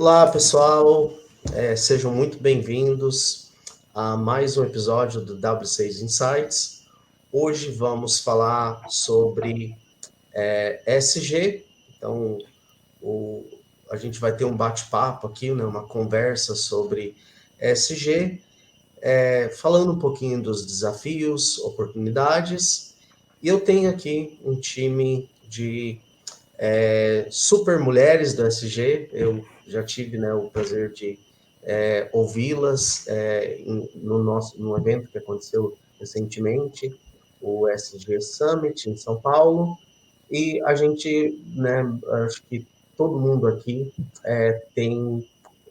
Olá, pessoal. Sejam muito bem-vindos a mais um episódio do W6 Insights. Hoje vamos falar sobre ESG. Então, a gente vai ter um bate-papo aqui, né, uma conversa sobre ESG, falando um pouquinho dos desafios, oportunidades. E eu tenho aqui um time de super mulheres do SG. Eu já tive, né, o prazer de ouvi-las no evento que aconteceu recentemente, o SG Summit em São Paulo, e a gente, né, acho que todo mundo aqui tem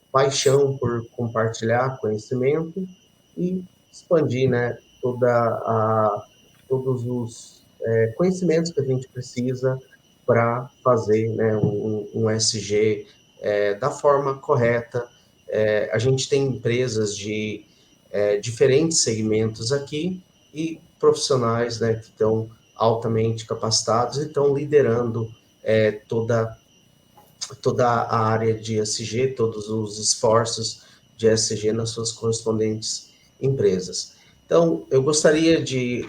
paixão por compartilhar conhecimento e expandir, né, todos os conhecimentos que a gente precisa para fazer, né, um SG da forma correta. A gente tem empresas de diferentes segmentos aqui e profissionais, né, que estão altamente capacitados e estão liderando toda a área de ESG, todos os esforços de ESG nas suas correspondentes empresas. Então, eu gostaria de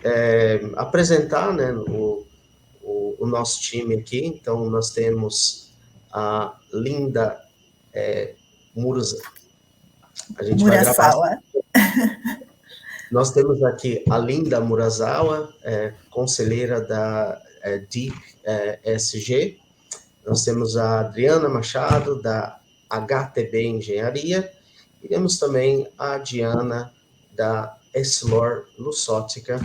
apresentar, né, o nosso time aqui. Então, nós temos a Linda Muros. A gente vai gravar. Nós temos aqui a Linda Murasawa, conselheira da Deep ESG. Nós temos a Adriana Machado, da HTB Engenharia, e temos também a Diana, da Essilor Luxottica.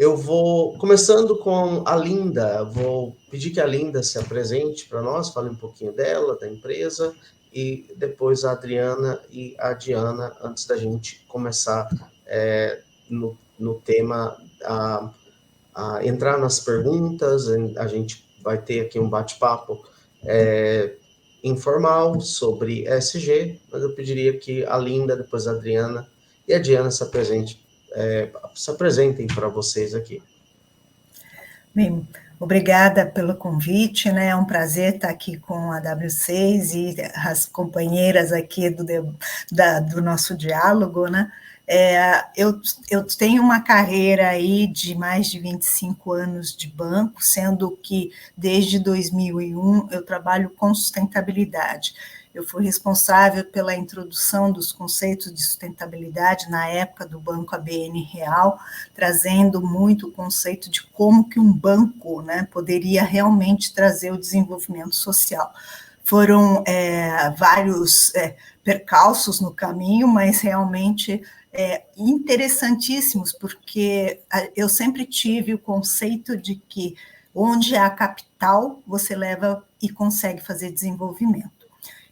Eu vou, começando com a Linda, vou pedir que a Linda se apresente para nós, fale um pouquinho dela, da empresa, e depois a Adriana e a Diana, antes da gente começar no tema, a entrar nas perguntas. A gente vai ter aqui um bate-papo informal sobre ESG, mas eu pediria que a Linda, depois a Adriana e a Diana se apresentem para vocês aqui. Bem, obrigada pelo convite, né? É um prazer estar aqui com a W6 e as companheiras aqui do nosso diálogo, né? Eu tenho uma carreira aí de mais de 25 anos de banco, sendo que desde 2001 eu trabalho com sustentabilidade. Eu fui responsável pela introdução dos conceitos de sustentabilidade na época do Banco ABN Real, trazendo muito o conceito de como que um banco, né, poderia realmente trazer o desenvolvimento social. Foram vários percalços no caminho, mas realmente interessantíssimos, porque eu sempre tive o conceito de que onde há capital, você leva e consegue fazer desenvolvimento.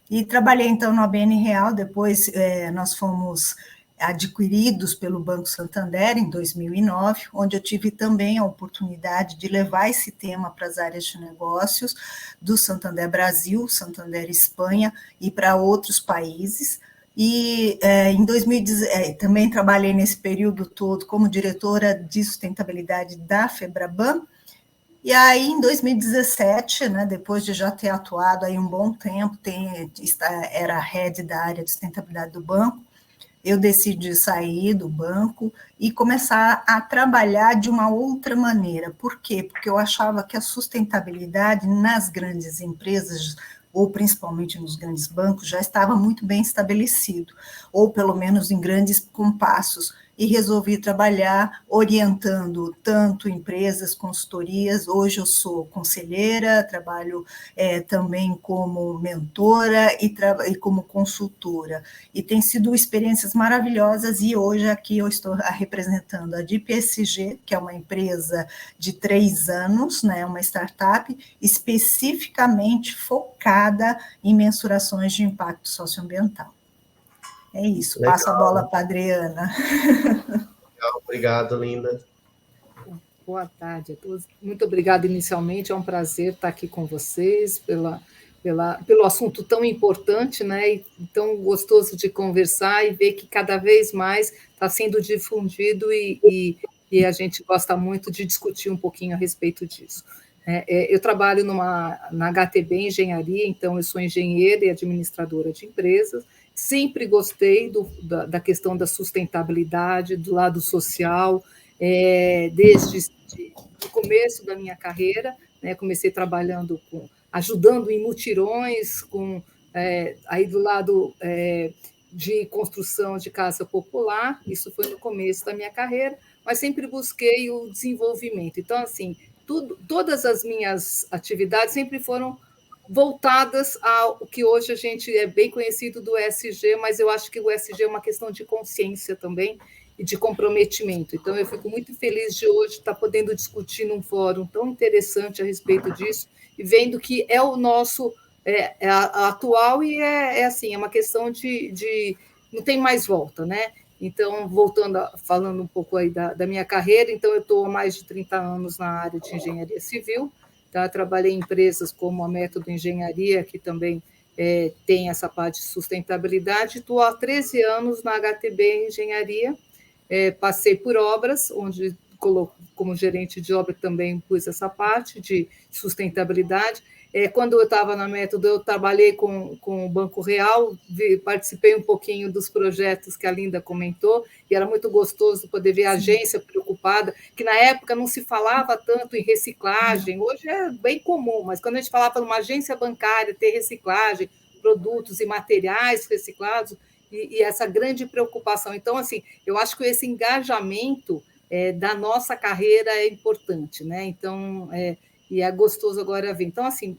E trabalhei, então, no ABN Real. Depois nós fomos adquiridos pelo Banco Santander em 2009, onde eu tive também a oportunidade de levar esse tema para as áreas de negócios do Santander Brasil, Santander Espanha e para outros países. E em 2010 também trabalhei nesse período todo como diretora de sustentabilidade da Febraban. E aí, em 2017, né, depois de já ter atuado aí um bom tempo, era head da área de sustentabilidade do banco, eu decidi sair do banco e começar a trabalhar de uma outra maneira. Por quê? Porque eu achava que a sustentabilidade nas grandes empresas, ou principalmente nos grandes bancos, já estava muito bem estabelecido, ou pelo menos em grandes compassos, e resolvi trabalhar orientando tanto empresas, consultorias. Hoje eu sou conselheira, trabalho também como mentora e como consultora, e tem sido experiências maravilhosas. E hoje aqui eu estou representando a Deep ESG, que é uma empresa de 3 anos, né, uma startup especificamente focada em mensurações de impacto socioambiental. É isso, Legal. passo a bola para a Adriana. Legal, obrigado, Linda. Boa tarde a todos. Muito obrigada inicialmente, é um prazer estar aqui com vocês, pelo assunto tão importante, né, e tão gostoso de conversar e ver que cada vez mais está sendo difundido e a gente gosta muito de discutir um pouquinho a respeito disso. Eu trabalho na HTB Engenharia, então eu sou engenheira e administradora de empresas. Sempre gostei da questão da sustentabilidade, do lado social, desde o começo da minha carreira, né? Comecei trabalhando ajudando em mutirões, aí do lado de construção de casa popular, isso foi no começo da minha carreira, mas sempre busquei o desenvolvimento. Então, assim, todas as minhas atividades sempre foram voltadas ao que hoje a gente é bem conhecido do ESG, mas eu acho que o ESG é uma questão de consciência também e de comprometimento. Então, eu fico muito feliz de hoje estar podendo discutir num fórum tão interessante a respeito disso e vendo que é o nosso atual e assim, é uma questão de não tem mais volta, né? Então, falando um pouco aí da minha carreira, então eu estou há mais de 30 anos na área de engenharia civil, tá? Trabalhei em empresas como a Método Engenharia, que também tem essa parte de sustentabilidade, estou há 13 anos na HTB Engenharia, passei por obras, onde como gerente de obra também pus essa parte de sustentabilidade. Quando eu estava na Método, eu trabalhei com o Banco Real, participei um pouquinho dos projetos que a Linda comentou, e era muito gostoso poder ver a agência preocupada, que na época não se falava tanto em reciclagem, hoje é bem comum, mas quando a gente falava numa agência bancária ter reciclagem, produtos e materiais reciclados, e essa grande preocupação. Então, assim, eu acho que esse engajamento da nossa carreira é importante, né? Então, e é gostoso agora ver. Então, assim,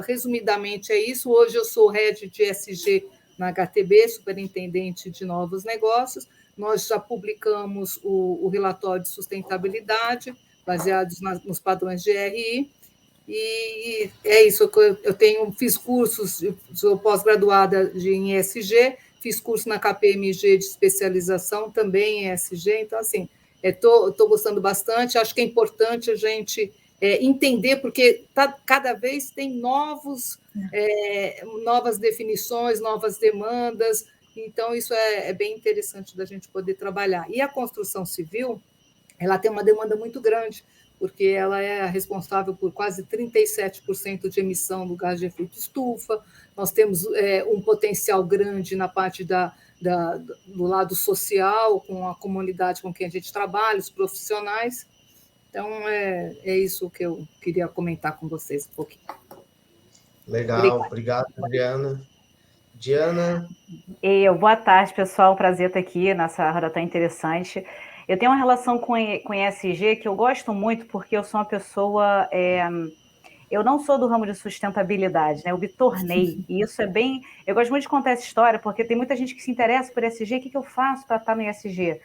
resumidamente é isso. Hoje eu sou head de ESG na HTB, superintendente de novos negócios. Nós já publicamos o relatório de sustentabilidade, baseados nos padrões de GRI, e é isso. Fiz cursos, sou pós-graduada em ESG, fiz curso na KPMG de especialização também em ESG, então, assim, estou gostando bastante, acho que é importante a gente entender, porque cada vez tem novas definições, novas demandas, então isso é bem interessante da gente poder trabalhar. E a construção civil, ela tem uma demanda muito grande, porque ela é responsável por quase 37% de emissão do gás de efeito estufa. Nós temos um potencial grande na parte do lado social, com a comunidade com quem a gente trabalha, os profissionais. Então, é isso que eu queria comentar com vocês um pouquinho. Legal, obrigado, Adriana. Diana? Boa tarde, pessoal. Prazer estar aqui nessa roda tão interessante. Eu tenho uma relação com ESG que eu gosto muito, porque eu sou uma pessoa... eu não sou do ramo de sustentabilidade, né? Eu me tornei. E isso é bem... Eu gosto muito de contar essa história, porque tem muita gente que se interessa por ESG. O que eu faço para estar no ESG?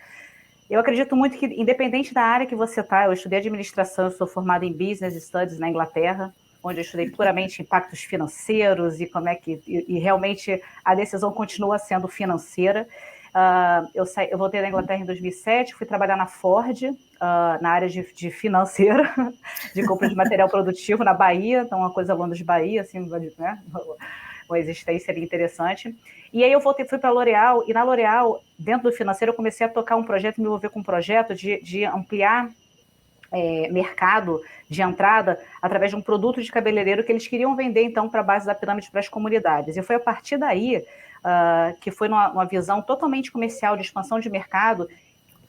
Eu acredito muito que, independente da área que você está, eu estudei administração, eu sou formada em Business Studies na Inglaterra, onde eu estudei puramente impactos financeiros e como é que... E realmente a decisão continua sendo financeira. Eu voltei da Inglaterra em 2007, fui trabalhar na Ford, na área de financeira, de compra de material produtivo na Bahia, então uma coisa Londres Bahia, assim, né? Uma existência ali interessante. E aí eu fui para a L'Oréal, e na L'Oréal, dentro do financeiro, eu comecei a tocar um projeto, me envolver com um projeto de ampliar mercado de entrada através de um produto de cabeleireiro que eles queriam vender, então, para a base da pirâmide para as comunidades. E foi a partir daí, que foi numa visão totalmente comercial, de expansão de mercado,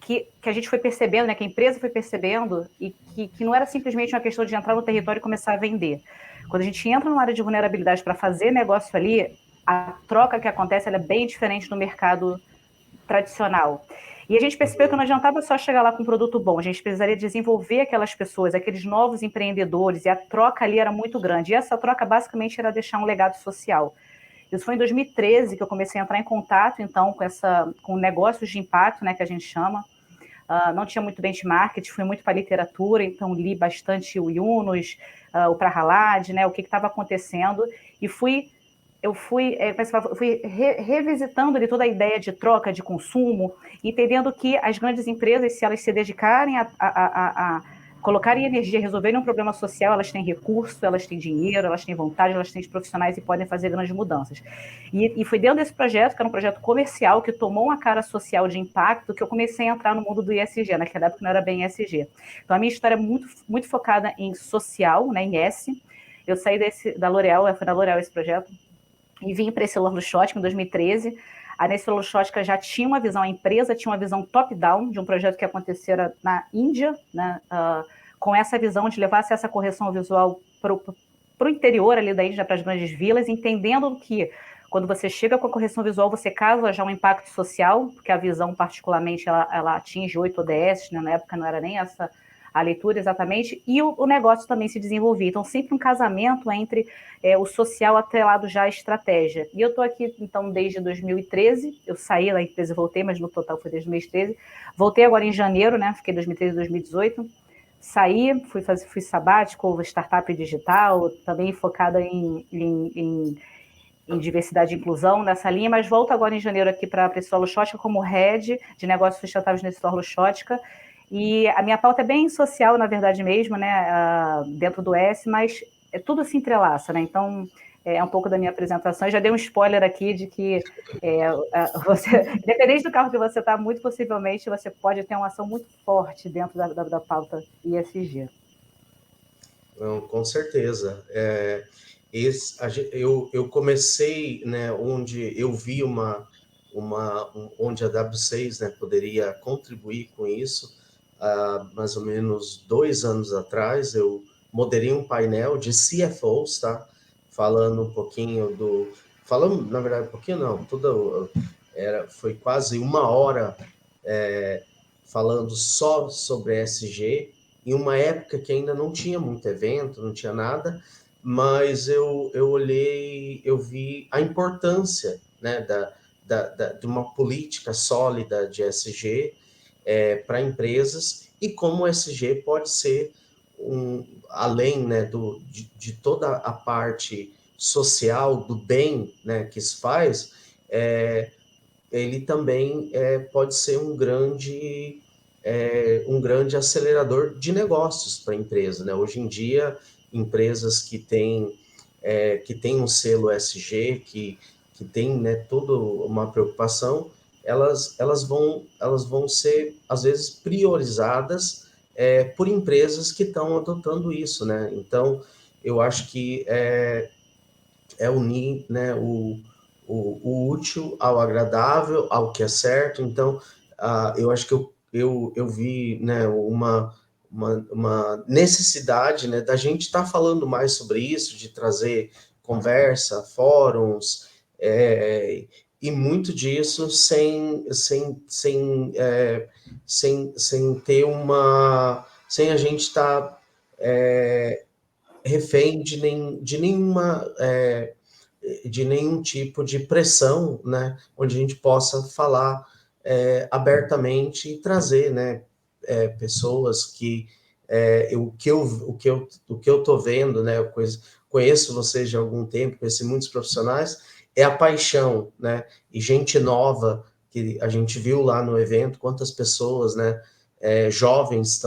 que a gente foi percebendo, né, que a empresa foi percebendo, e que não era simplesmente uma questão de entrar no território e começar a vender. Quando a gente entra numa área de vulnerabilidade para fazer negócio ali, a troca que acontece ela é bem diferente do mercado tradicional. E a gente percebeu que não adiantava só chegar lá com um produto bom, a gente precisaria desenvolver aquelas pessoas, aqueles novos empreendedores, e a troca ali era muito grande. E essa troca, basicamente, era deixar um legado social. Isso foi em 2013 que eu comecei a entrar em contato, então, com negócios de impacto, né, que a gente chama. Não tinha muito benchmark, fui muito para a literatura, então li bastante o Yunus, o Prahalad, né, o que estava acontecendo, e fui revisitando ali toda a ideia de troca, de consumo, entendendo que as grandes empresas, se elas se dedicarem a colocarem energia, resolverem um problema social, elas têm recurso, elas têm dinheiro, elas têm vontade, elas têm profissionais e podem fazer grandes mudanças. E foi dentro desse projeto, que era um projeto comercial, que tomou uma cara social de impacto, que eu comecei a entrar no mundo do ISG. Naquela época não era bem ISG. Então a minha história é muito, muito focada em social, né, em S. Eu saí da L'Oréal, foi na L'Oréal esse projeto, e vim para esse Luxottica em 2013. A Nestlé Luxottica já tinha uma visão, a empresa tinha uma visão top-down de um projeto que acontecera na Índia, né, com essa visão de levar essa correção visual para o interior ali da Índia, para as grandes vilas, entendendo que quando você chega com a correção visual, você causa já um impacto social, porque a visão particularmente ela atinge 8 ODS, né, na época não era nem essa a leitura exatamente, e o negócio também se desenvolvia. Então, sempre um casamento entre o social atrelado já à estratégia. E eu estou aqui, então, desde 2013, eu saí da empresa e voltei, mas no total foi desde 2013. Voltei agora em janeiro, né? Fiquei 2013 e 2018. Saí, fui sabático, startup digital, também focada em diversidade e inclusão nessa linha, mas volto agora em janeiro aqui para a Nestlé Luxottica como head de negócios sustentáveis na Nestlé Luxottica. E a minha pauta é bem social, na verdade mesmo, né, dentro do S, mas tudo se entrelaça, né? Então, é um pouco da minha apresentação. Eu já dei um spoiler aqui de que independente do carro que você está, muito possivelmente você pode ter uma ação muito forte dentro da pauta ISG. Não, com certeza. Eu comecei, né, onde eu vi onde a W6, né, poderia contribuir com isso. Mais ou menos 2 anos atrás, eu moderei um painel de CFOs, tá? Falando um pouquinho falando, na verdade, um pouquinho não, foi quase 1 hora falando só sobre ESG, em uma época que ainda não tinha muito evento, não tinha nada, mas eu olhei, eu vi a importância, né, de uma política sólida de ESG para empresas, e como o ESG pode ser, além, né, de toda a parte social, do bem, né, que isso faz, ele também pode ser um grande acelerador de negócios para a empresa, né? Hoje em dia, empresas que têm um selo ESG, que tem, né, toda uma preocupação, elas vão ser, às vezes, priorizadas por empresas que estão adotando isso, né? Então, eu acho que unir, né, o útil ao agradável, ao que é certo. Então, eu acho que eu vi, né, uma necessidade, né, da gente estar falando mais sobre isso, de trazer conversa, fóruns, e muito disso sem ter sem a gente estar refém de nenhum tipo de pressão, né, onde a gente possa falar abertamente e trazer, né, pessoas que o que eu tô vendo, né, eu conheço vocês de algum tempo, conheci muitos profissionais, é a paixão, né, e gente nova, que a gente viu lá no evento, quantas pessoas, né, jovens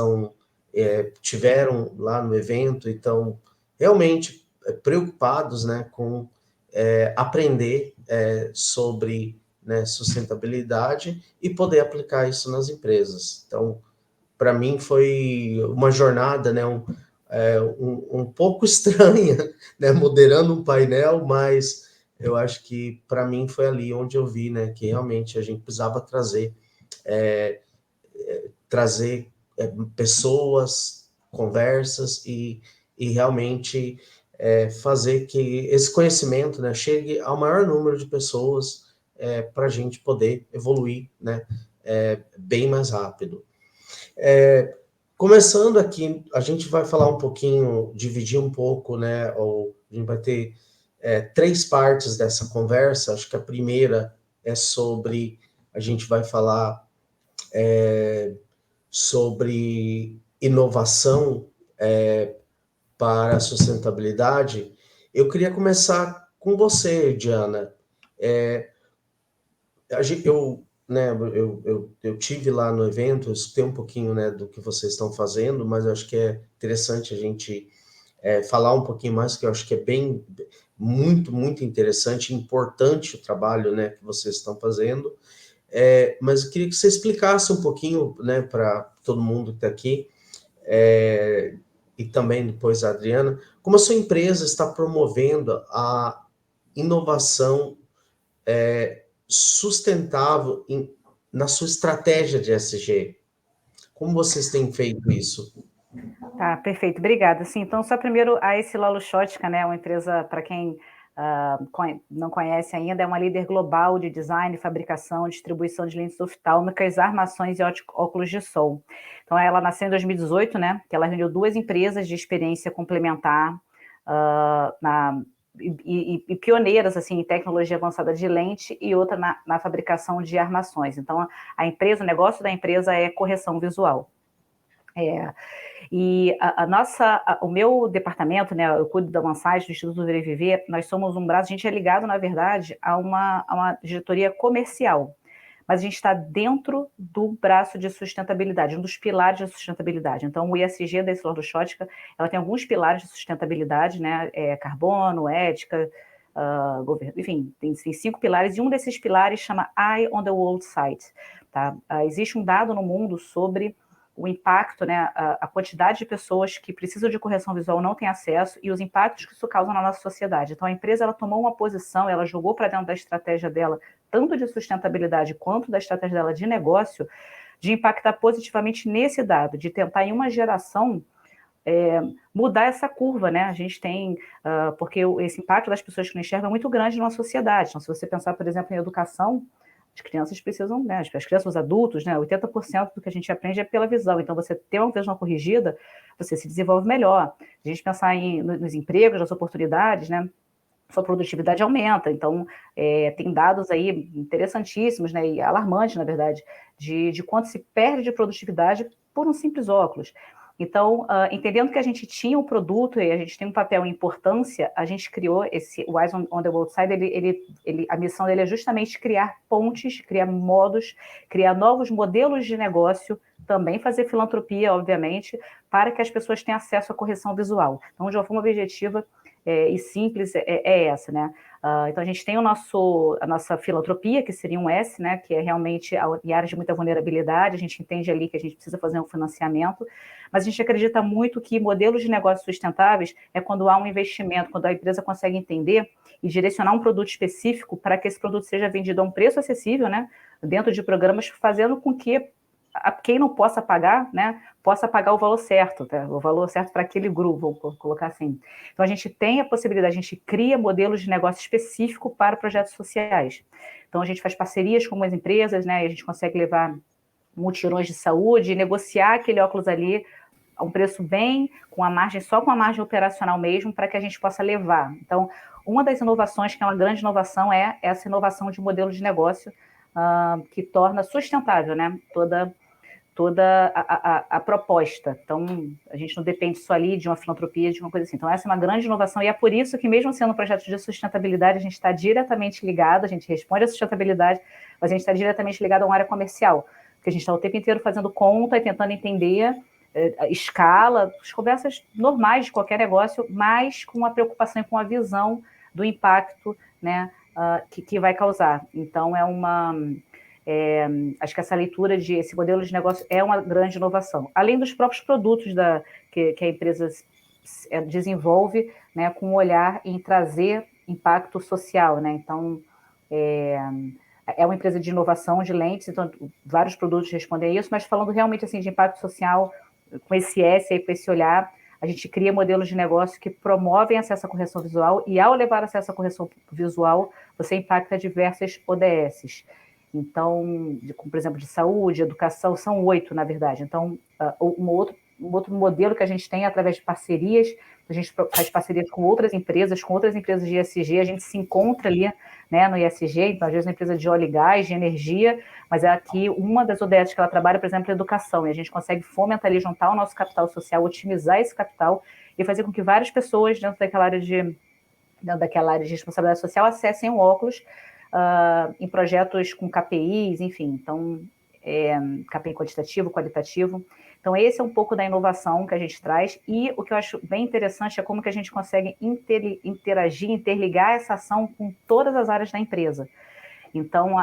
tiveram lá no evento, e estão realmente preocupados, né, com aprender sobre, né, sustentabilidade e poder aplicar isso nas empresas. Então, para mim foi uma jornada, né, um pouco estranha, né, moderando um painel, mas eu acho que para mim foi ali onde eu vi, né, que realmente a gente precisava trazer pessoas, conversas e realmente fazer que esse conhecimento, né, chegue ao maior número de pessoas para a gente poder evoluir, né, bem mais rápido. Começando aqui, a gente vai falar um pouquinho, dividir um pouco, né, a gente vai ter 3 partes dessa conversa. Acho que a primeira é sobre, a gente vai falar sobre inovação para a sustentabilidade. Eu queria começar com você, Diana. né, eu tive lá no evento, eu escutei um pouquinho, né, do que vocês estão fazendo, mas eu acho que é interessante a gente falar um pouquinho mais, que eu acho que é muito interessante, importante o trabalho, né, que vocês estão fazendo. Mas eu queria que você explicasse um pouquinho, né, para todo mundo que está aqui, e também depois a Adriana, como a sua empresa está promovendo a inovação sustentável na sua estratégia de ESG. Como vocês têm feito isso? Tá, perfeito, obrigada. Sim, então, só primeiro, a EssilorLuxottica, né, uma empresa, para quem não conhece ainda, é uma líder global de design, fabricação, distribuição de lentes oftálmicas, armações e óculos de sol. Então, ela nasceu em 2018, né, que ela reuniu 2 empresas de experiência complementar e pioneiras, assim, em tecnologia avançada de lente e outra na fabricação de armações. Então, a empresa, o negócio da empresa é correção visual. E o meu departamento, né, eu cuido da Mansage, do Instituto Ver e Viver, nós somos um braço, a gente é ligado, na verdade, a uma diretoria comercial, mas a gente está dentro do braço de sustentabilidade, um dos pilares de sustentabilidade. Então, o ESG da EssilorLuxottica, ela tem alguns pilares de sustentabilidade, né, carbono, ética, governo, enfim, tem 5 pilares, e um desses pilares chama Eye on the World Site. Tá? Existe um dado no mundo sobre o impacto, né, a quantidade de pessoas que precisam de correção visual não têm acesso e os impactos que isso causa na nossa sociedade. Então, a empresa ela tomou uma posição, ela jogou para dentro da estratégia dela, tanto de sustentabilidade quanto da estratégia dela de negócio, de impactar positivamente nesse dado, de tentar em uma geração mudar essa curva, né? A gente tem, porque esse impacto das pessoas que não enxergam é muito grande na sociedade. Então, se você pensar, por exemplo, em educação, as crianças precisam, né, as crianças, os adultos, né, 80% do que a gente aprende é pela visão. Então, você ter uma visão corrigida, você se desenvolve melhor. A gente pensar nos empregos, nas oportunidades, né, sua produtividade aumenta. Então, tem dados aí interessantíssimos, né, e alarmantes, na verdade, de quanto se perde de produtividade por um simples óculos. Então, entendendo que a gente tinha um produto e a gente tem um papel em importância, a gente criou o Eyes on the World Side. A missão dele é justamente criar pontes, criar modos, criar novos modelos de negócio, também fazer filantropia, obviamente, para que as pessoas tenham acesso à correção visual. Então, de uma forma objetiva e simples é essa, né? Então, a gente tem a nossa filantropia, que seria um S, né, que é realmente em áreas de muita vulnerabilidade, a gente entende ali que a gente precisa fazer um financiamento, mas a gente acredita muito que modelos de negócios sustentáveis é quando há um investimento, quando a empresa consegue entender e direcionar um produto específico para que esse produto seja vendido a um preço acessível, né, dentro de programas, fazendo com que quem não possa pagar, né, possa pagar o valor certo, tá? O valor certo para aquele grupo, vou colocar assim. Então, a gente tem a possibilidade, a gente cria modelos de negócio específico para projetos sociais. Então, a gente faz parcerias com as empresas, né, e a gente consegue levar mutirões de saúde e negociar aquele óculos ali a um preço bem, só com a margem operacional mesmo, para que a gente possa levar. Então, uma das inovações, que é uma grande inovação, é essa inovação de modelo de negócio que torna sustentável, né, toda a proposta. Então, a gente não depende só ali de uma filantropia, de uma coisa assim. Então, essa é uma grande inovação, e é por isso que, mesmo sendo um projeto de sustentabilidade, a gente está diretamente ligado, a gente responde à sustentabilidade, mas a gente está diretamente ligado a uma área comercial, porque a gente está o tempo inteiro fazendo conta e tentando entender a escala, as conversas normais de qualquer negócio, mas com a preocupação e com a visão do impacto, né, que vai causar. Então, acho que essa leitura esse modelo de negócio é uma grande inovação. Além dos próprios produtos que a empresa desenvolve, né, com um olhar em trazer impacto social, né? Então, é uma empresa de inovação de lentes, então vários produtos respondem a isso, mas falando realmente assim de impacto social, com esse S aí, com esse olhar, a gente cria modelos de negócio que promovem acesso à correção visual, e ao levar acesso à correção visual, você impacta diversas ODSs. Então, como, por exemplo, de saúde, educação, são 8, na verdade. Então, um outro modelo que a gente tem através de parcerias, a gente faz parcerias com outras empresas de ESG, a gente se encontra ali, né, no ESG, então, às vezes uma empresa de óleo e gás, de energia, mas aqui uma das ODS que ela trabalha, por exemplo, é educação, e a gente consegue fomentar ali, juntar o nosso capital social, otimizar esse capital e fazer com que várias pessoas dentro daquela área de responsabilidade social acessem o óculos, em projetos com KPIs, enfim, então, KPI quantitativo, qualitativo. Então, esse é um pouco da inovação que a gente traz, e o que eu acho bem interessante é como que a gente consegue interagir, interligar essa ação com todas as áreas da empresa. Então,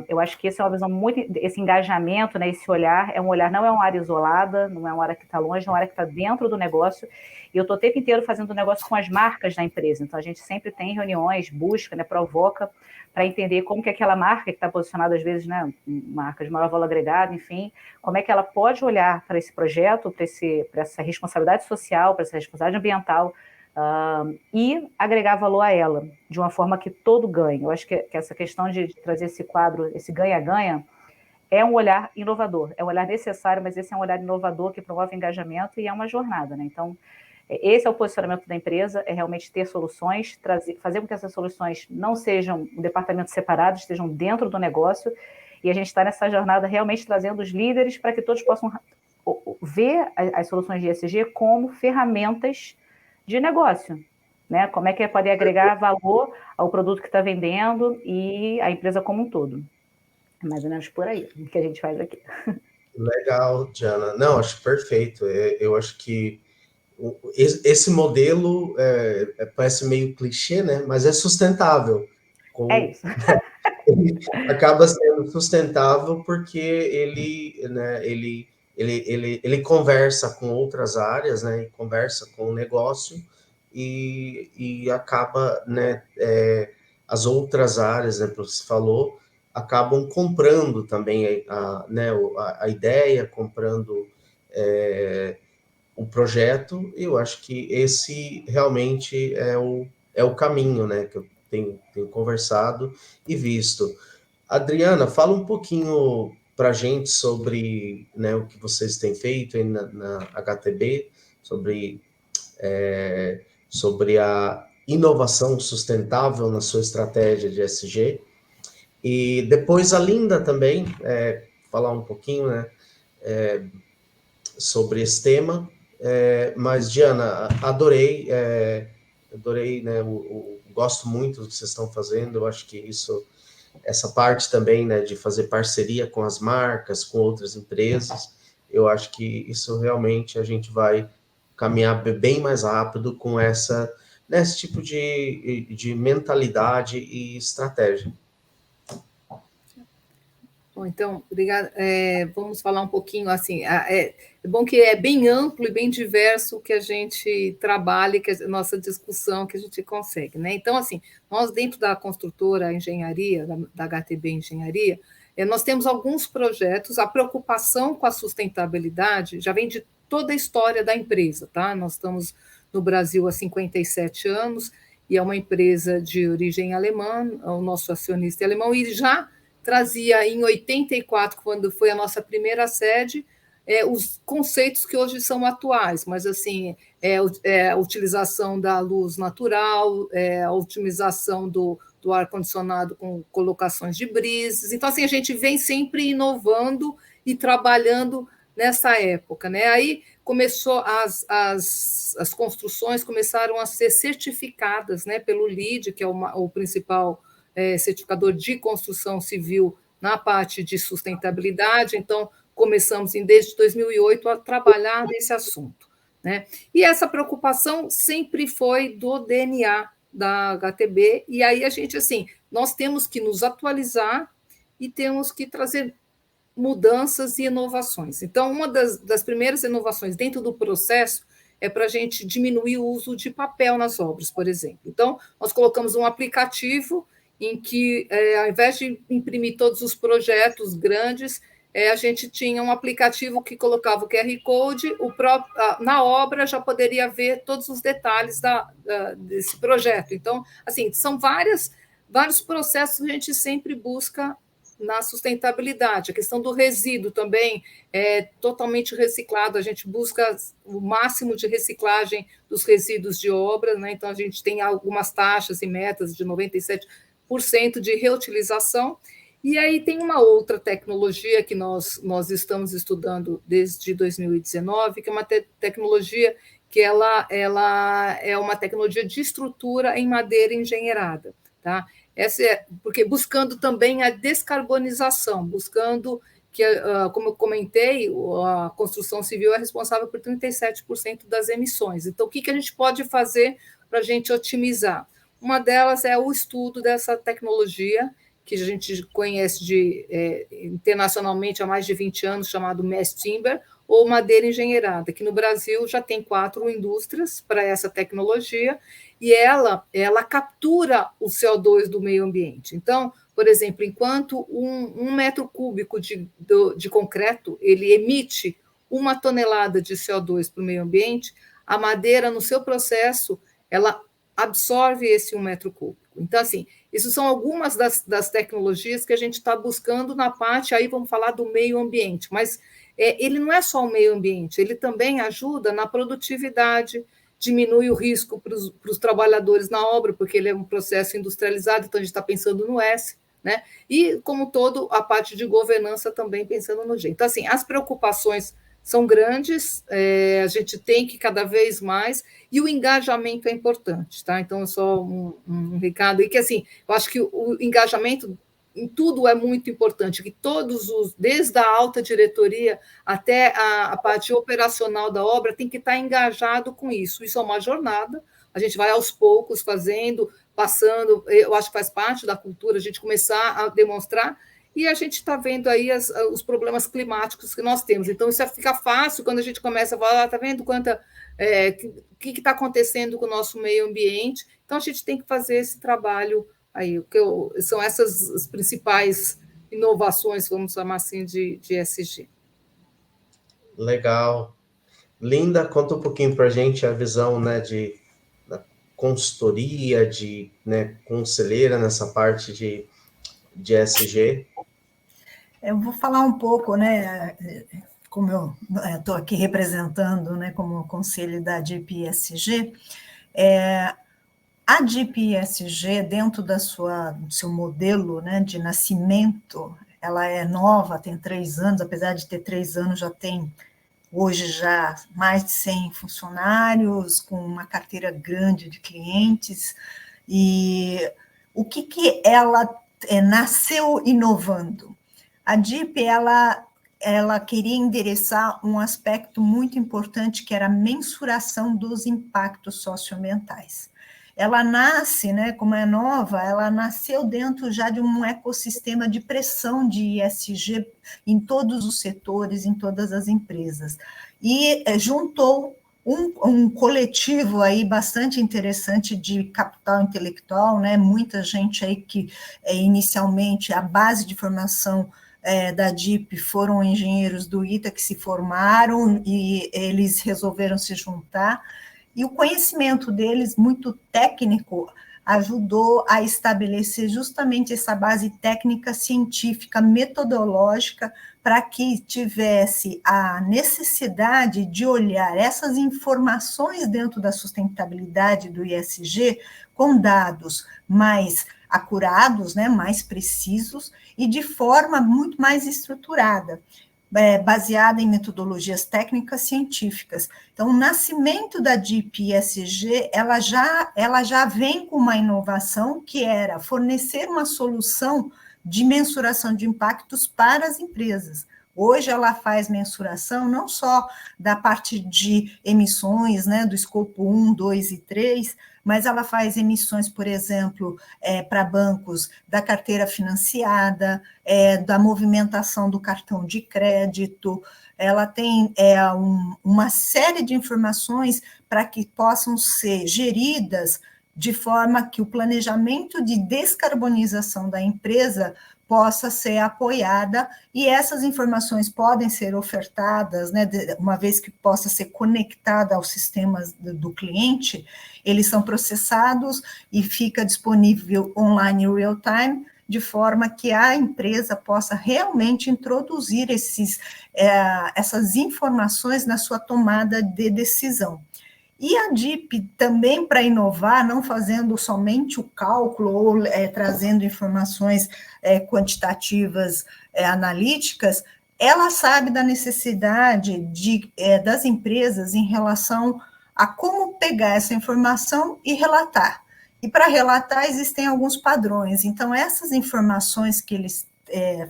eu acho que essa é uma visão muito, esse engajamento, né, esse olhar, não é uma área isolada, não é uma área que está longe, é uma área que está dentro do negócio, e eu estou o tempo inteiro fazendo negócio com as marcas da empresa, então a gente sempre tem reuniões, busca, né, provoca, para entender como que aquela marca que está posicionada, às vezes, né, marca de maior valor agregado, enfim, como é que ela pode olhar para esse projeto, para essa responsabilidade social, para essa responsabilidade ambiental, e agregar valor a ela, de uma forma que todo ganhe. Eu acho que essa questão de trazer esse quadro, esse ganha-ganha, é um olhar inovador, é um olhar necessário, mas esse é um olhar inovador que promove engajamento e é uma jornada, né? Então, esse é o posicionamento da empresa, é realmente ter soluções, fazer com que essas soluções não sejam um departamento separado, estejam dentro do negócio, e a gente está nessa jornada realmente trazendo os líderes para que todos possam ver as soluções de ESG como ferramentas de negócio, né? Como é que pode agregar valor ao produto que está vendendo e à empresa como um todo. Mais ou menos por aí que a gente faz aqui. Legal, Diana. Não, acho perfeito. Eu acho que esse modelo parece meio clichê, né? Mas é sustentável. É isso. Ele acaba sendo sustentável porque ele conversa com outras áreas, né? E conversa com o negócio e acaba, né? As outras áreas, né? Que você falou, acabam comprando também a ideia, comprando o projeto. E eu acho que esse realmente é o caminho, né? Que eu tenho conversado e visto. Adriana, fala um pouquinho para a gente sobre, né, o que vocês têm feito aí na HTB, sobre a inovação sustentável na sua estratégia de ESG. E depois a Linda também falar um pouquinho, né, sobre esse tema. Mas, Diana, adorei, né, gosto muito do que vocês estão fazendo. Eu acho que essa parte também, né, de fazer parceria com as marcas, com outras empresas, eu acho que isso realmente a gente vai caminhar bem mais rápido com esse tipo de mentalidade e estratégia. Bom, então, obrigada. Vamos falar um pouquinho assim. É bom que é bem amplo e bem diverso o que a gente trabalha, que a nossa discussão que a gente consegue, né? Então, assim, nós dentro da construtora engenharia, da HTB Engenharia, nós temos alguns projetos. A preocupação com a sustentabilidade já vem de toda a história da empresa, tá? Nós estamos no Brasil há 57 anos e é uma empresa de origem alemã, o nosso acionista é alemão, e já trazia em 84, quando foi a nossa primeira sede, os conceitos que hoje são atuais, mas assim, a utilização da luz natural, a otimização do ar-condicionado com colocações de brises. Então, assim, a gente vem sempre inovando e trabalhando nessa época, né? Aí começou as construções começaram a ser certificadas, né, pelo LEED, que é o principal certificador de construção civil na parte de sustentabilidade. Então, começamos desde 2008 a trabalhar nesse assunto, né? E essa preocupação sempre foi do DNA da HTB, e aí a gente, assim, nós temos que nos atualizar e temos que trazer mudanças e inovações. Então, uma das primeiras inovações dentro do processo é para a gente diminuir o uso de papel nas obras, por exemplo. Então, nós colocamos um aplicativo em que, ao invés de imprimir todos os projetos grandes, a gente tinha um aplicativo que colocava o QR Code, na obra já poderia ver todos os detalhes desse projeto. Então, assim, são vários processos que a gente sempre busca na sustentabilidade. A questão do resíduo também é totalmente reciclado, a gente busca o máximo de reciclagem dos resíduos de obra, né? Então, a gente tem algumas taxas e metas de 97% de reutilização. E aí tem uma outra tecnologia que nós estamos estudando desde 2019, que é uma tecnologia que ela é uma tecnologia de estrutura em madeira engenheirada. tá? Porque buscando também a descarbonização, buscando que, como eu comentei, a construção civil é responsável por 37% das emissões. Então, o que a gente pode fazer para a gente otimizar? Uma delas é o estudo dessa tecnologia, que a gente conhece internacionalmente há mais de 20 anos, chamado mass timber, ou madeira engenheirada, que no Brasil já tem 4 indústrias para essa tecnologia, e ela captura o CO2 do meio ambiente. Então, por exemplo, enquanto um metro cúbico de concreto ele emite 1 tonelada de CO2 para o meio ambiente, a madeira, no seu processo, ela absorve esse 1 metro cúbico. Então, assim, isso são algumas das tecnologias que a gente está buscando na parte, aí vamos falar do meio ambiente, mas ele não é só o meio ambiente, ele também ajuda na produtividade, diminui o risco para os trabalhadores na obra, porque ele é um processo industrializado, então a gente está pensando no S, né? E, como todo, a parte de governança também pensando no G. Então, assim, as preocupações são grandes, a gente tem que cada vez mais, e o engajamento é importante, tá? Então, só um recado aí, que assim, eu acho que o engajamento em tudo é muito importante, que desde a alta diretoria até a parte operacional da obra, tem que estar engajado com isso. Isso é uma jornada, a gente vai aos poucos fazendo, passando, eu acho que faz parte da cultura a gente começar a demonstrar, e a gente está vendo aí os problemas climáticos que nós temos. Então, isso fica fácil quando a gente começa a falar, está vendo o que está acontecendo com o nosso meio ambiente? Então, a gente tem que fazer esse trabalho aí. São essas as principais inovações, vamos chamar assim, de ESG. Legal. Linda, conta um pouquinho para a gente a visão, né, da consultoria, né, conselheira nessa parte de ESG. Eu vou falar um pouco, né, como eu estou aqui representando, né, como conselho da DIP ESG, a DIP ESG, dentro do seu modelo, né, de nascimento, ela é nova, tem 3 anos, apesar de ter 3 anos, já tem hoje já mais de 100 funcionários, com uma carteira grande de clientes, e o que ela nasceu inovando? A DIP, ela queria endereçar um aspecto muito importante, que era a mensuração dos impactos socioambientais. Ela nasce, né, como é nova, ela nasceu dentro já de um ecossistema de pressão de ESG em todos os setores, em todas as empresas. E juntou um coletivo aí bastante interessante de capital intelectual, né, muita gente aí que inicialmente a base de formação da DIP foram engenheiros do ITA que se formaram e eles resolveram se juntar, e o conhecimento deles, muito técnico, ajudou a estabelecer justamente essa base técnica, científica, metodológica, para que tivesse a necessidade de olhar essas informações dentro da sustentabilidade do ESG com dados mais acurados, né, mais precisos, e de forma muito mais estruturada, baseada em metodologias técnicas científicas. Então, o nascimento da DIP ESG, ela já vem com uma inovação que era fornecer uma solução de mensuração de impactos para as empresas. Hoje ela faz mensuração não só da parte de emissões, né, do escopo 1, 2 e 3, mas ela faz emissões, por exemplo, para bancos da carteira financiada, da movimentação do cartão de crédito, ela tem uma série de informações para que possam ser geridas de forma que o planejamento de descarbonização da empresa possa ser apoiada, e essas informações podem ser ofertadas, né, uma vez que possa ser conectada aos sistemas do cliente, eles são processados e fica disponível online em real time, de forma que a empresa possa realmente introduzir essas informações na sua tomada de decisão. E a DIP também, para inovar, não fazendo somente o cálculo ou trazendo informações quantitativas, analíticas, ela sabe da necessidade das empresas em relação a como pegar essa informação e relatar. E para relatar, existem alguns padrões. Então, essas informações que eles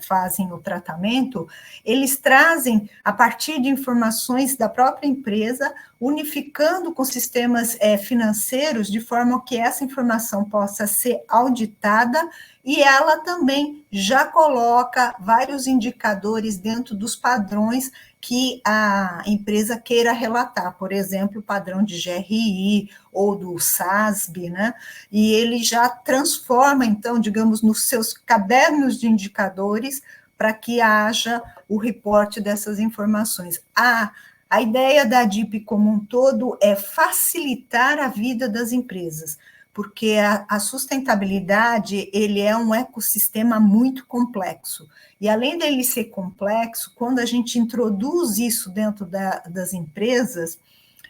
fazem o tratamento, eles trazem a partir de informações da própria empresa, unificando com sistemas financeiros, de forma que essa informação possa ser auditada, e ela também já coloca vários indicadores dentro dos padrões que a empresa queira relatar, por exemplo, o padrão de GRI ou do SASB, né? E ele já transforma, então, digamos, nos seus cadernos de indicadores para que haja o reporte dessas informações. A ideia da DIP como um todo é facilitar a vida das empresas, porque a sustentabilidade, ele é um ecossistema muito complexo. E além dele ser complexo, quando a gente introduz isso dentro das empresas,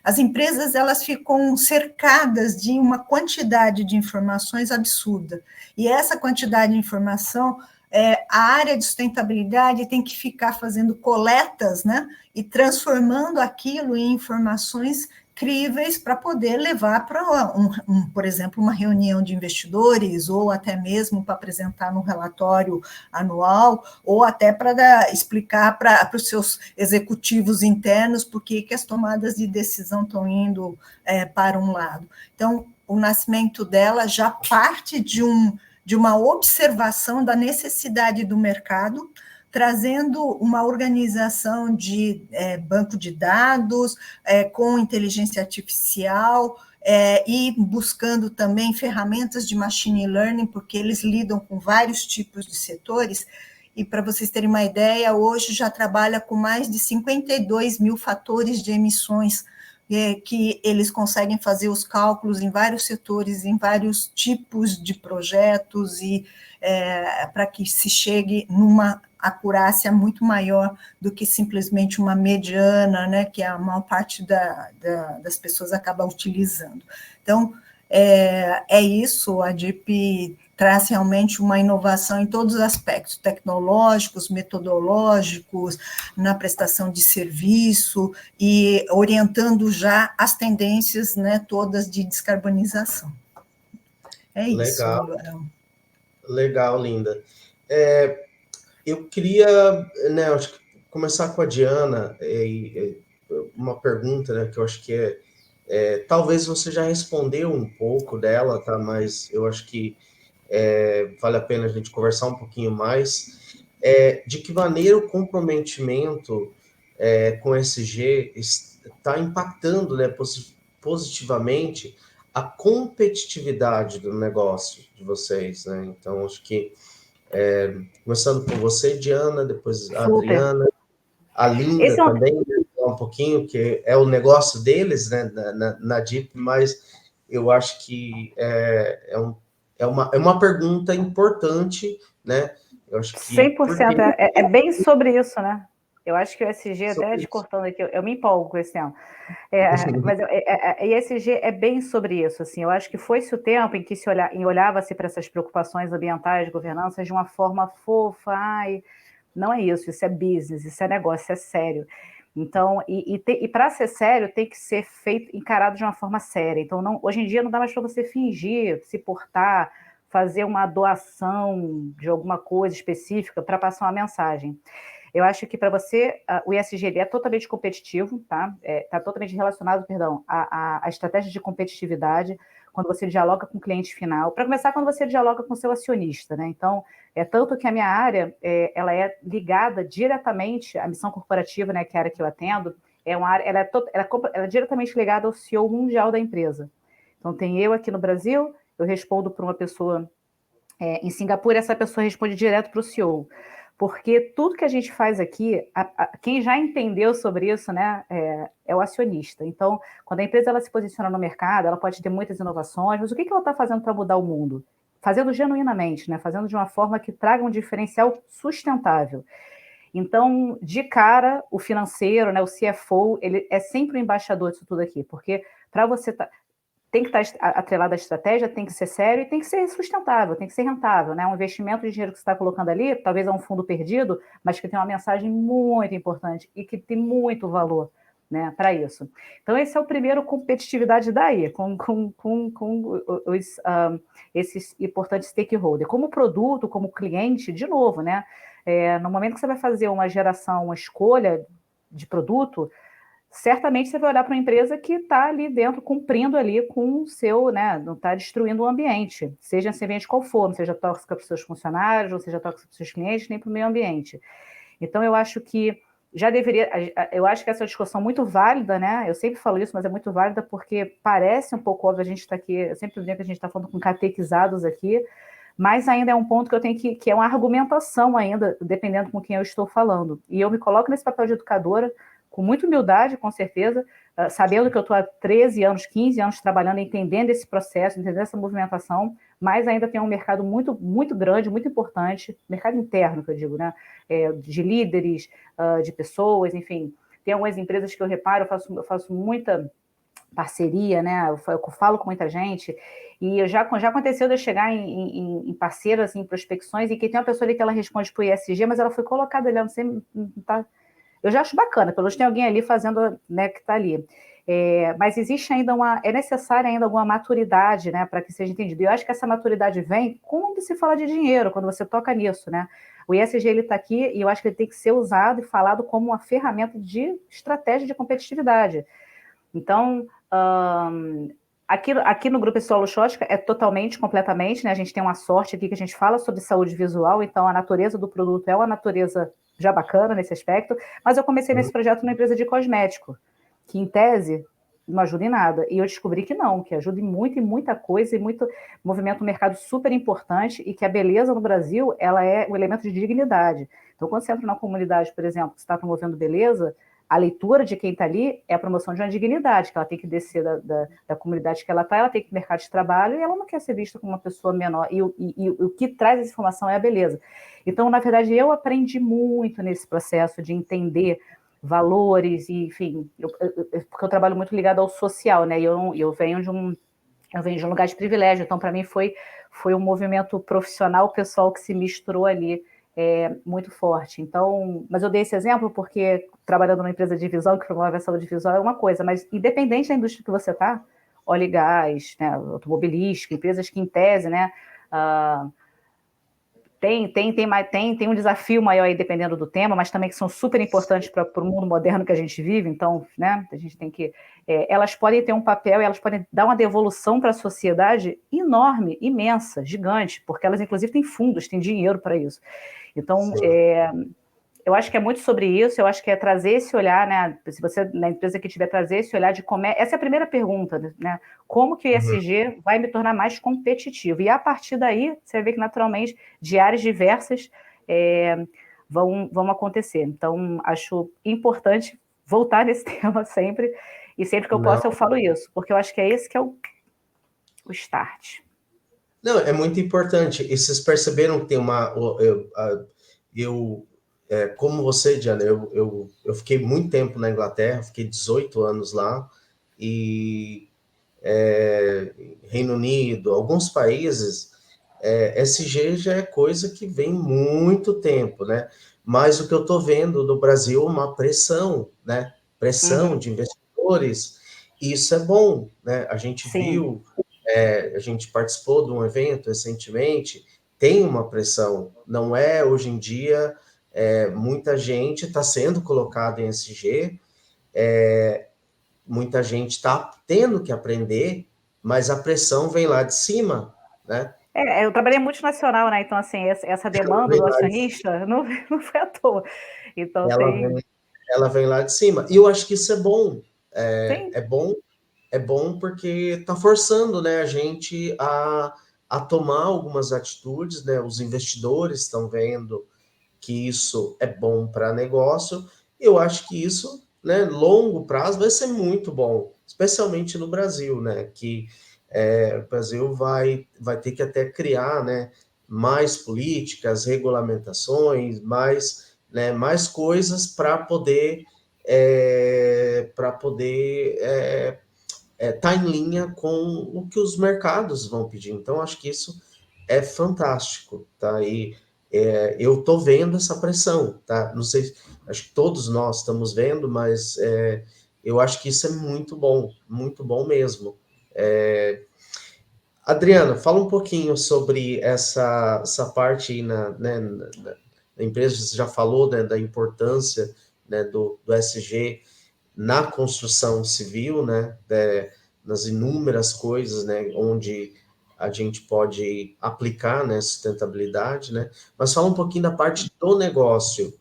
as empresas elas ficam cercadas de uma quantidade de informações absurda. E essa quantidade de informação, a área de sustentabilidade tem que ficar fazendo coletas, né, e transformando aquilo em informações críveis para poder levar para, por exemplo, uma reunião de investidores, ou até mesmo para apresentar no relatório anual, ou até para explicar para os seus executivos internos por que as tomadas de decisão estão indo para um lado. Então, o nascimento dela já parte de uma observação da necessidade do mercado, trazendo uma organização de banco de dados, com inteligência artificial, e buscando também ferramentas de machine learning, porque eles lidam com vários tipos de setores. E para vocês terem uma ideia, hoje já trabalha com mais de 52 mil fatores de emissões, que eles conseguem fazer os cálculos em vários setores, em vários tipos de projetos, e para que se chegue numa acurácia muito maior do que simplesmente uma mediana, né, que a maior parte das pessoas acaba utilizando. Então, é isso, a DIP traz realmente uma inovação em todos os aspectos, tecnológicos, metodológicos, na prestação de serviço, e orientando já as tendências, né, todas de descarbonização. É isso. Legal, Linda. Eu queria, né, acho que começar com a Diana, uma pergunta, né, que eu acho que talvez você já respondeu um pouco dela, tá? Mas eu acho que vale a pena a gente conversar um pouquinho mais. De que maneira o comprometimento com ESG está impactando, né, positivamente a competitividade do negócio de vocês, né? Então, acho que começando por você, Diana, depois a Adriana, a Linda também, um pouquinho, que é o negócio deles, né, na DIP, mas eu acho que é uma pergunta importante, né? Eu acho que 100% é bem sobre isso, né? Eu acho que o ESG, até te cortando aqui, eu me empolgo com esse tema. Mas ESG é bem sobre isso, assim. Eu acho que foi-se o tempo em que olhava-se para essas preocupações ambientais, de governança, de uma forma fofa. Não é isso é business, isso é negócio, isso é sério. Então, e para ser sério, tem que ser feito, encarado de uma forma séria. Então, hoje em dia não dá mais para você fingir, se portar, fazer uma doação de alguma coisa específica para passar uma mensagem. Eu acho que para você, o ESG ele é totalmente competitivo, tá? Está totalmente relacionado, à estratégia de competitividade, quando você dialoga com o cliente final. Para começar, quando você dialoga com o seu acionista, né? Então, tanto que a minha área, ela é ligada diretamente à missão corporativa, né? Que é a área que eu atendo, ela é diretamente ligada ao CEO mundial da empresa. Então, tem eu aqui no Brasil, eu respondo para uma pessoa em Singapura, essa pessoa responde direto para o CEO. Porque tudo que a gente faz aqui, quem já entendeu sobre isso, né, é o acionista. Então, quando a empresa ela se posiciona no mercado, ela pode ter muitas inovações, mas o que ela está fazendo para mudar o mundo? Fazendo genuinamente, né, fazendo de uma forma que traga um diferencial sustentável. Então, de cara, o financeiro, né, o CFO, ele é sempre o embaixador disso tudo aqui, porque para você tem que estar atrelado à estratégia, tem que ser sério e tem que ser sustentável, tem que ser rentável, né? Um investimento de dinheiro que você está colocando ali, talvez é um fundo perdido, mas que tem uma mensagem muito importante e que tem muito valor né, para isso. Então, esse é o primeiro competitividade daí, com esses importantes stakeholders. Como produto, como cliente, de novo, né, no momento que você vai fazer uma geração, uma escolha de produto, certamente você vai olhar para uma empresa que está ali dentro, cumprindo ali com o seu, né, não está destruindo o ambiente, seja esse ambiente qual for, não seja tóxica para os seus funcionários, não seja tóxica para os seus clientes, nem para o meio ambiente. Então, eu acho que eu acho que essa é uma discussão muito válida, né? Eu sempre falo isso, mas é muito válida porque parece um pouco óbvio, a gente está aqui, eu sempre digo que a gente está falando com catequizados aqui, mas ainda é um ponto que eu tenho que é uma argumentação ainda, dependendo com quem eu estou falando. E eu me coloco nesse papel de educadora, com muita humildade, com certeza, sabendo que eu estou há 13 anos, 15 anos trabalhando, entendendo esse processo, entendendo essa movimentação, mas ainda tem um mercado muito, muito grande, muito importante, mercado interno, que eu digo, né? De líderes, de pessoas, enfim. Tem algumas empresas que eu reparo, eu faço muita parceria, né? Eu falo com muita gente, e já aconteceu de eu chegar em parceiros, em prospecções, e que tem uma pessoa ali que ela responde para o ISG, mas ela foi colocada ali, ela não sei, não tá. Eu já acho bacana, pelo menos tem alguém ali fazendo, né, que está ali. Mas existe ainda é necessária ainda alguma maturidade, né, para que seja entendido. E eu acho que essa maturidade vem quando se fala de dinheiro, quando você toca nisso, né? O ISG, ele está aqui e eu acho que ele tem que ser usado e falado como uma ferramenta de estratégia de competitividade. Então, aqui no Grupo Pessoal Luxótica é totalmente, completamente, né? A gente tem uma sorte aqui que a gente fala sobre saúde visual, então a natureza do produto é uma natureza já bacana nesse aspecto, mas eu comecei nesse projeto numa empresa de cosmético, que em tese não ajuda em nada, e eu descobri que não, que ajuda em muita coisa, e muito movimento um mercado super importante, e que a beleza no Brasil, ela é um elemento de dignidade. Então, quando você entra numa comunidade, por exemplo, que está promovendo beleza, a leitura de quem está ali é a promoção de uma dignidade, que ela tem que descer da comunidade que ela está, ela tem que ir para o mercado de trabalho, e ela não quer ser vista como uma pessoa menor, e o que traz essa informação é a beleza. Então, na verdade, eu aprendi muito nesse processo de entender valores, e, enfim, porque eu trabalho muito ligado ao social, né, e eu venho de um lugar de privilégio, então, para mim, foi um movimento profissional, pessoal, que se misturou ali, muito forte. Então, mas eu dei esse exemplo porque trabalhando numa empresa de visão, que promove a saúde visual, é uma coisa, mas independente da indústria que você está, óleo e gás, né, automobilística, empresas que em tese, né, tem um desafio maior aí dependendo do tema, mas também que são super importantes para o mundo moderno que a gente vive, então, né, a gente tem que... elas podem ter um papel, elas podem dar uma devolução para a sociedade enorme, imensa, gigante, porque elas, inclusive, têm fundos, têm dinheiro para isso. Então, eu acho que é muito sobre isso, eu acho que é trazer esse olhar, né? Se você, na empresa que tiver, trazer esse olhar de como essa é a primeira pergunta, né? Como que o ESG vai me tornar mais competitivo? E a partir daí, você vai ver que naturalmente, de áreas diversas vão acontecer. Então, acho importante voltar nesse tema sempre, e sempre que eu posso eu falo isso, porque eu acho que é esse que é o start. Não, é muito importante. E vocês perceberam que tem como você, Diana, eu fiquei muito tempo na Inglaterra, fiquei 18 anos lá, e Reino Unido, alguns países, SG já é coisa que vem muito tempo, né? Mas o que eu estou vendo no Brasil é uma pressão, né? Pressão de investidores, e isso é bom, né? A gente viu, a gente participou de um evento recentemente, tem uma pressão, não é hoje em dia, muita gente está sendo colocada em SG, muita gente está tendo que aprender, mas a pressão vem lá de cima, né? Eu trabalhei em multinacional, né? Então, assim, essa demanda do acionista não foi à toa. Então, ela vem lá de cima. E eu acho que isso é bom. Sim. É bom porque está forçando, né, a gente a tomar algumas atitudes, né? Os investidores estão vendo que isso é bom para negócio. Eu acho que isso, né, longo prazo vai ser muito bom, especialmente no Brasil, né? Que o Brasil vai ter que até criar, né, mais políticas, regulamentações, mais coisas para poder tá em linha com o que os mercados vão pedir. Então, acho que isso é fantástico, tá? E eu tô vendo essa pressão, tá? Não sei, acho que todos nós estamos vendo, mas Eu acho que isso é muito bom mesmo. Adriana, fala um pouquinho sobre essa parte aí na empresa. Você já falou, né, da importância, né, do ESG na construção civil, né, nas inúmeras coisas, né, onde a gente pode aplicar, né, sustentabilidade, né, mas fala um pouquinho da parte do negócio,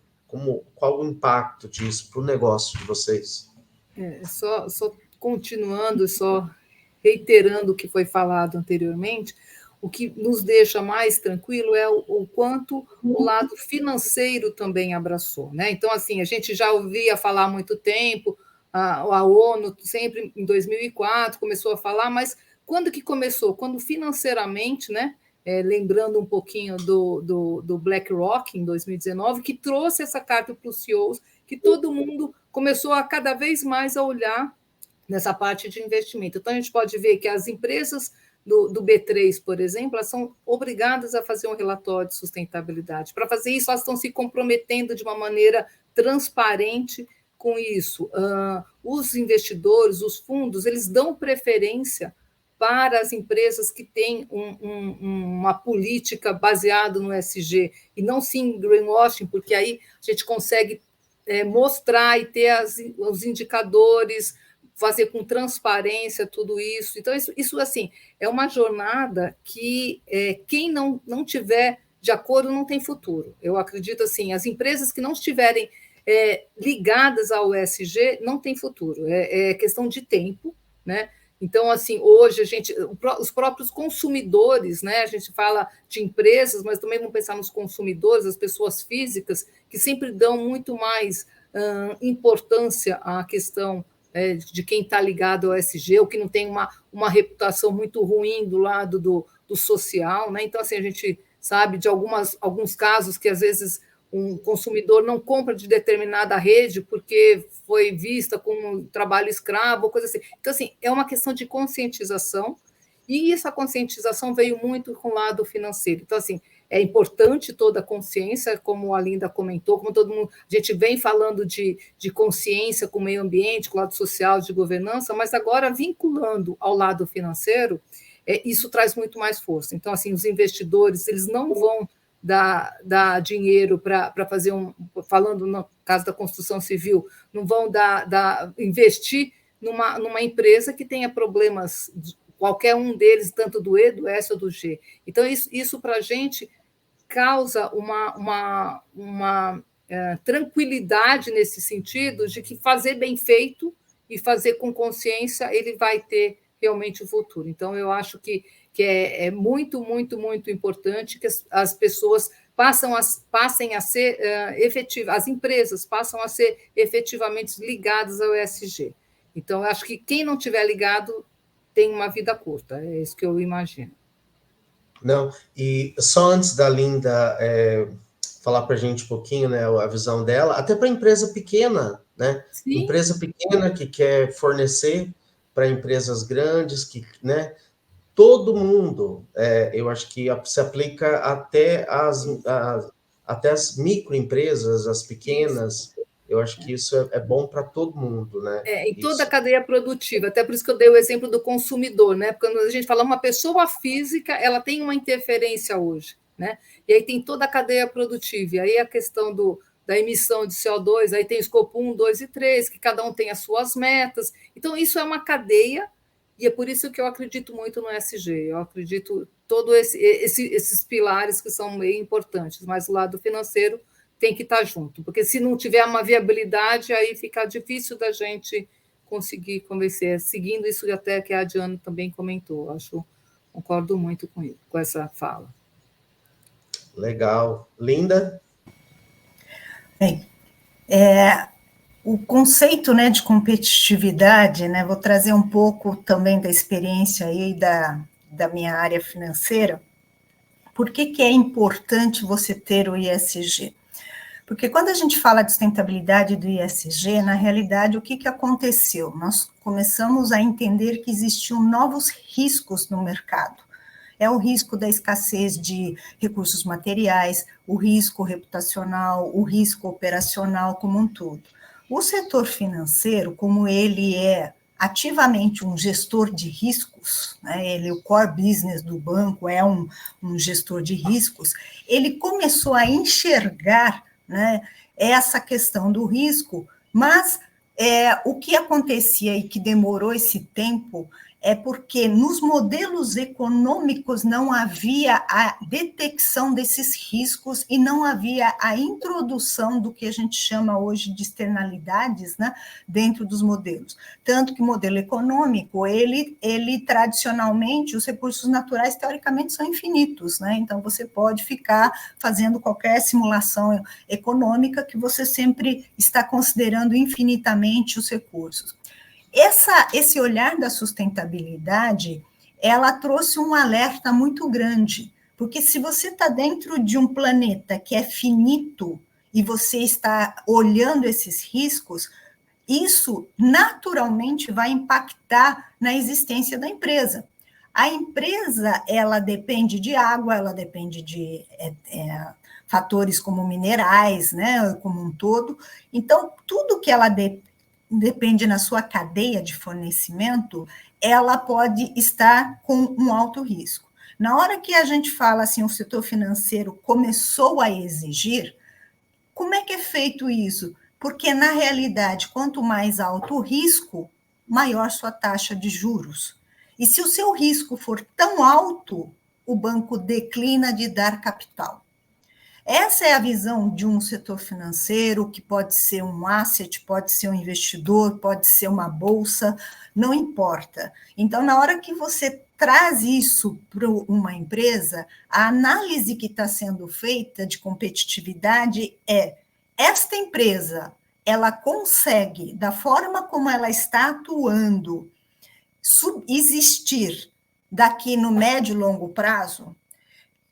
qual o impacto disso para o negócio de vocês? Só continuando, só reiterando o que foi falado anteriormente, o que nos deixa mais tranquilo é o quanto o lado financeiro também abraçou, né? Então, assim, a gente já ouvia falar há muito tempo, a ONU sempre em 2004 começou a falar, mas quando que começou? Quando financeiramente, né? Lembrando um pouquinho do BlackRock em 2019, que trouxe essa carta para os CEOs, que todo mundo começou a cada vez mais a olhar nessa parte de investimento. Então, a gente pode ver que as empresas do B3, por exemplo, elas são obrigadas a fazer um relatório de sustentabilidade. Para fazer isso, elas estão se comprometendo de uma maneira transparente com isso. Os investidores, os fundos, eles dão preferência para as empresas que têm uma política baseada no ESG e não sim greenwashing, porque aí a gente consegue mostrar e ter os indicadores, fazer com transparência tudo isso. Então, isso assim, é uma jornada que quem não tiver de acordo não tem futuro. Eu acredito assim, as empresas que não estiverem ligadas ao ESG não tem futuro. É questão de tempo, né? Então, assim, hoje os próprios consumidores, né? A gente fala de empresas, mas também vamos pensar nos consumidores, as pessoas físicas, que sempre dão muito mais importância à questão de quem está ligado ao ESG, ou que não tem uma reputação muito ruim do lado do social, né? Então, assim, a gente sabe de alguns casos que, às vezes, um consumidor não compra de determinada rede porque foi vista como trabalho escravo, coisa assim. Então, assim, é uma questão de conscientização, e essa conscientização veio muito com o lado financeiro. Então, assim, é importante toda a consciência, como a Linda comentou, como todo mundo, a gente vem falando de consciência com o meio ambiente, com o lado social, de governança, mas agora vinculando ao lado financeiro, isso traz muito mais força. Então, assim, os investidores, eles não vão dar dinheiro para fazer falando no caso da construção civil, não vão investir numa empresa que tenha problemas, qualquer um deles, tanto do E, do S ou do G. Então, isso para a gente causa uma tranquilidade nesse sentido de que fazer bem feito e fazer com consciência ele vai ter realmente o futuro. Então, eu acho que é muito, muito, muito importante que as pessoas passem a ser efetivas, as empresas passam a ser efetivamente ligadas ao ESG. Então, eu acho que quem não tiver ligado tem uma vida curta, é isso que eu imagino. Não, e só antes da Linda falar para a gente um pouquinho, né, a visão dela, até para empresa pequena, né? Sim. Empresa pequena que quer fornecer para empresas grandes, que, né? Todo mundo, eu acho que se aplica até as microempresas, as pequenas. Eu acho que isso é bom para todo mundo, né? Em toda a cadeia produtiva, até por isso que eu dei o exemplo do consumidor, né? Porque quando a gente fala uma pessoa física, ela tem uma interferência hoje, né? E aí tem toda a cadeia produtiva, e aí a questão da emissão de CO2, aí tem escopo 1, 2 e 3, que cada um tem as suas metas. Então, isso é uma cadeia, e é por isso que eu acredito muito no ESG. Eu acredito todos esses pilares que são meio importantes, mas o lado financeiro tem que estar junto, porque se não tiver uma viabilidade, aí fica difícil da gente conseguir convencer, seguindo isso até que a Diana também comentou. Concordo muito com essa fala. Legal. Linda? Bem, o conceito, né, de competitividade, né, vou trazer um pouco também da experiência aí da minha área financeira. Por que é importante você ter o ESG? Porque quando a gente fala de sustentabilidade do ESG, na realidade, o que aconteceu? Nós começamos a entender que existiam novos riscos no mercado. É o risco da escassez de recursos materiais, o risco reputacional, o risco operacional como um todo. O setor financeiro, como ele é ativamente um gestor de riscos, né, o core business do banco é um gestor de riscos, ele começou a enxergar, né, essa questão do risco, mas o que acontecia e que demorou esse tempo é porque nos modelos econômicos não havia a detecção desses riscos e não havia a introdução do que a gente chama hoje de externalidades, né, dentro dos modelos. Tanto que o modelo econômico, ele tradicionalmente, os recursos naturais, teoricamente, são infinitos, né? Então, você pode ficar fazendo qualquer simulação econômica que você sempre está considerando infinitamente os recursos. Esse olhar da sustentabilidade, ela trouxe um alerta muito grande, porque se você está dentro de um planeta que é finito e você está olhando esses riscos, isso naturalmente vai impactar na existência da empresa. A empresa, ela depende de água, ela depende de fatores como minerais, né, como um todo. Então, tudo que ela depende na sua cadeia de fornecimento, ela pode estar com um alto risco. Na hora que a gente fala assim, o setor financeiro começou a exigir, como é que é feito isso? Porque, na realidade, quanto mais alto o risco, maior sua taxa de juros. E se o seu risco for tão alto, o banco declina de dar capital. Essa é a visão de um setor financeiro, que pode ser um asset, pode ser um investidor, pode ser uma bolsa, não importa. Então, na hora que você traz isso para uma empresa, a análise que está sendo feita de competitividade é: esta empresa, ela consegue, da forma como ela está atuando, subsistir daqui no médio e longo prazo?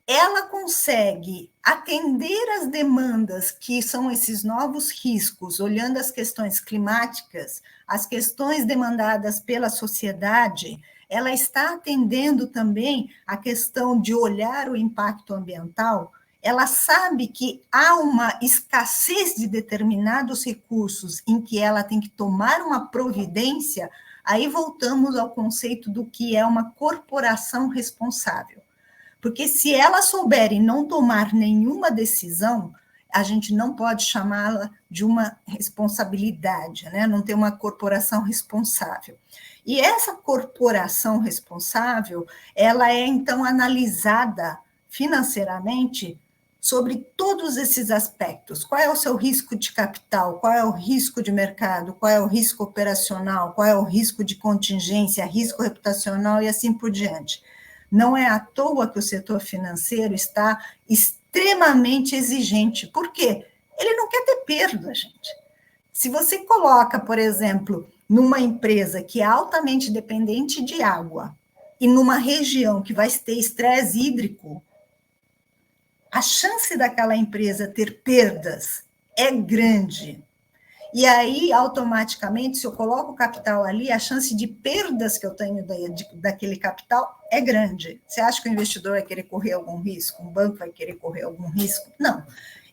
Ela consegue atender as demandas que são esses novos riscos, olhando as questões climáticas, as questões demandadas pela sociedade, ela está atendendo também a questão de olhar o impacto ambiental, ela sabe que há uma escassez de determinados recursos em que ela tem que tomar uma providência, aí voltamos ao conceito do que é uma corporação responsável. Porque se ela souber e não tomar nenhuma decisão, a gente não pode chamá-la de uma responsabilidade, né? Não ter uma corporação responsável. E essa corporação responsável, ela é, então, analisada financeiramente sobre todos esses aspectos. Qual é o seu risco de capital? Qual é o risco de mercado? Qual é o risco operacional? Qual é o risco de contingência? Risco reputacional e assim por diante. Não é à toa que o setor financeiro está extremamente exigente. Por quê? Ele não quer ter perda, gente. Se você coloca, por exemplo, numa empresa que é altamente dependente de água e numa região que vai ter estresse hídrico, a chance daquela empresa ter perdas é grande. E aí, automaticamente, se eu coloco o capital ali, a chance de perdas que eu tenho daquele capital é grande. Você acha que o investidor vai querer correr algum risco? Um banco vai querer correr algum risco? Não.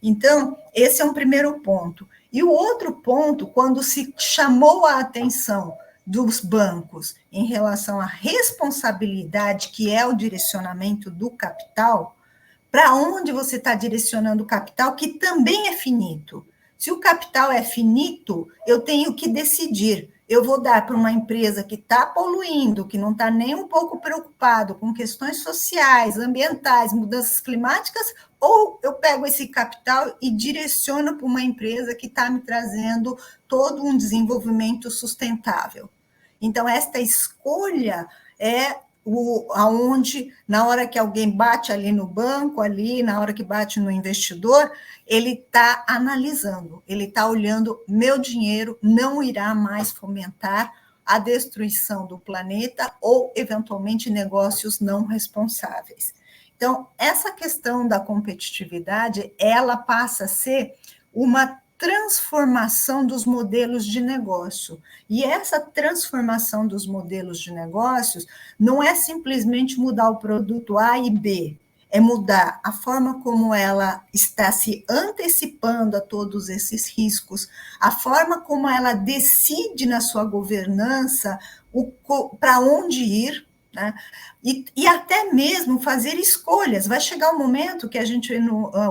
Então, esse é um primeiro ponto. E o outro ponto, quando se chamou a atenção dos bancos em relação à responsabilidade, que é o direcionamento do capital, para onde você está direcionando o capital, que também é finito. Se o capital é finito, eu tenho que decidir. Eu vou dar para uma empresa que está poluindo, que não está nem um pouco preocupado com questões sociais, ambientais, mudanças climáticas, ou eu pego esse capital e direciono para uma empresa que está me trazendo todo um desenvolvimento sustentável. Então, esta escolha é aonde, na hora que alguém bate ali no banco, ali, na hora que bate no investidor, ele está analisando, ele está olhando, meu dinheiro não irá mais fomentar a destruição do planeta ou, eventualmente, negócios não responsáveis. Então, essa questão da competitividade, ela passa a ser uma transformação dos modelos de negócio. E essa transformação dos modelos de negócios não é simplesmente mudar o produto A e B, é mudar a forma como ela está se antecipando a todos esses riscos, a forma como ela decide na sua governança para onde ir, né? E até mesmo fazer escolhas. Vai chegar um momento que a gente,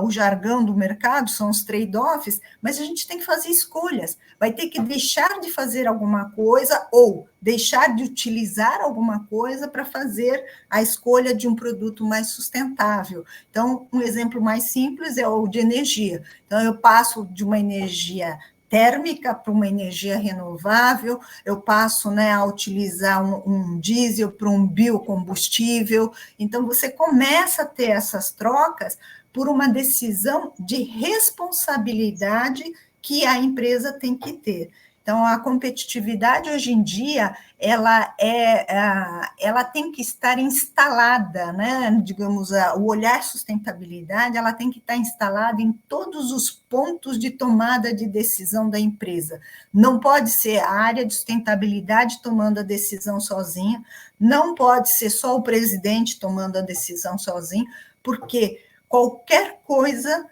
o jargão do mercado são os trade-offs, mas a gente tem que fazer escolhas. Vai ter que deixar de fazer alguma coisa ou deixar de utilizar alguma coisa para fazer a escolha de um produto mais sustentável. Então, um exemplo mais simples é o de energia. Então, eu passo de uma energia térmica para uma energia renovável, eu passo, né, a utilizar um diesel para um biocombustível. Então, você começa a ter essas trocas por uma decisão de responsabilidade que a empresa tem que ter. Então, a competitividade hoje em dia, ela tem que estar instalada, né? Digamos, o olhar sustentabilidade, ela tem que estar instalada em todos os pontos de tomada de decisão da empresa. Não pode ser a área de sustentabilidade tomando a decisão sozinha, não pode ser só o presidente tomando a decisão sozinho, porque qualquer coisa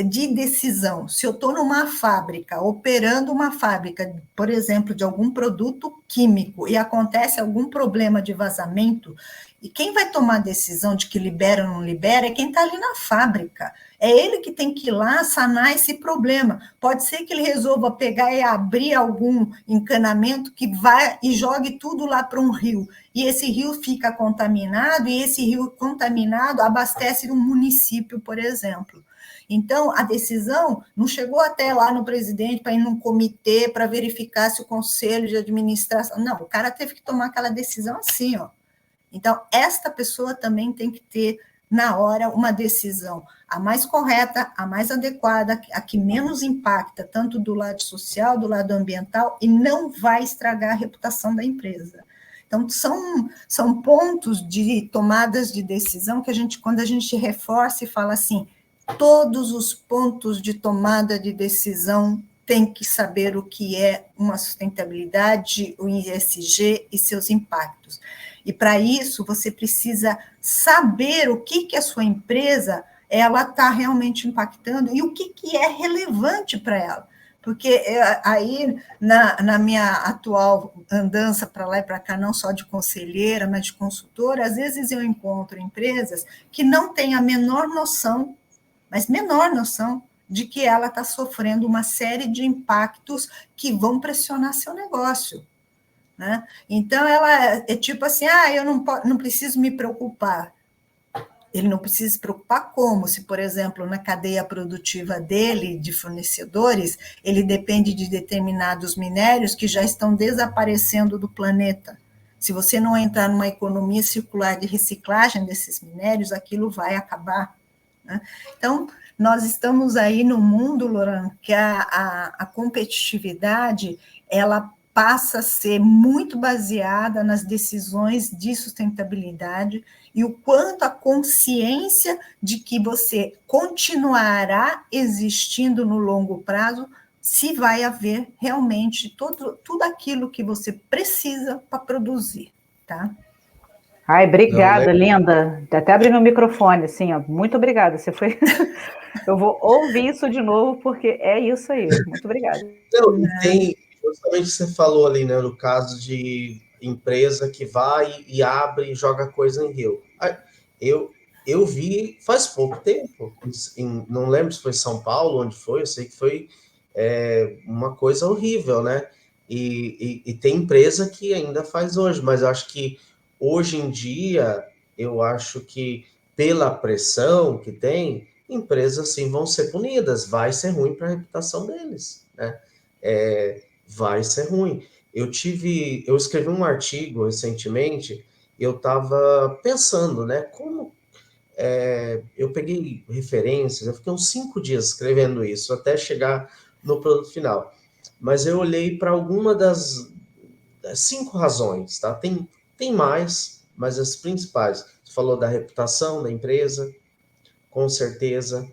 de decisão, se eu estou numa fábrica, operando uma fábrica, por exemplo, de algum produto químico, e acontece algum problema de vazamento, e quem vai tomar a decisão de que libera ou não libera é quem está ali na fábrica. É ele que tem que ir lá sanar esse problema. Pode ser que ele resolva pegar e abrir algum encanamento que vai e jogue tudo lá para um rio. E esse rio fica contaminado, e esse rio contaminado abastece um município, por exemplo. Então, a decisão não chegou até lá no presidente para ir num comitê para verificar se o conselho de administração... Não, o cara teve que tomar aquela decisão assim, ó. Então, esta pessoa também tem que ter, na hora, uma decisão a mais correta, a mais adequada, a que menos impacta, tanto do lado social, do lado ambiental, e não vai estragar a reputação da empresa. Então, são pontos de tomadas de decisão que quando a gente reforça e fala assim, todos os pontos de tomada de decisão têm que saber o que é uma sustentabilidade, o ESG e seus impactos. E, para isso, você precisa saber o que a sua empresa está realmente impactando e o que é relevante para ela. Porque aí, na minha atual andança para lá e para cá, não só de conselheira, mas de consultora, às vezes eu encontro empresas que não têm a menor noção, mas menor noção, de que ela está sofrendo uma série de impactos que vão pressionar seu negócio. Né? Então, ela é tipo assim, eu não preciso me preocupar. Ele não precisa se preocupar como? Se, por exemplo, na cadeia produtiva dele, de fornecedores, ele depende de determinados minérios que já estão desaparecendo do planeta. Se você não entrar numa economia circular de reciclagem desses minérios, aquilo vai acabar. Né? Então, nós estamos aí no mundo, Loran, que a competitividade, ela passa a ser muito baseada nas decisões de sustentabilidade e o quanto a consciência de que você continuará existindo no longo prazo, se vai haver realmente tudo aquilo que você precisa para produzir, tá? Ai, obrigada, linda. Até abri meu microfone, assim, ó. Muito obrigada. Você foi. Eu vou ouvir isso de novo, porque é isso aí. Muito obrigada. Não, tem, justamente você falou ali, né, no caso de empresa que vai e abre e joga coisa em rio. Eu vi faz pouco tempo, não lembro se foi São Paulo, onde foi, eu sei que foi uma coisa horrível, né? E tem empresa que ainda faz hoje, mas eu acho que hoje em dia, eu acho que pela pressão que tem, empresas sim vão ser punidas, vai ser ruim para a reputação deles, né? Vai ser ruim. Eu escrevi um artigo recentemente, e eu estava pensando, né, como eu peguei referências, eu fiquei uns 5 dias escrevendo isso, até chegar no produto final. Mas eu olhei para alguma das 5 razões, tá? Tem mais, mas as principais. Você falou da reputação da empresa, com certeza.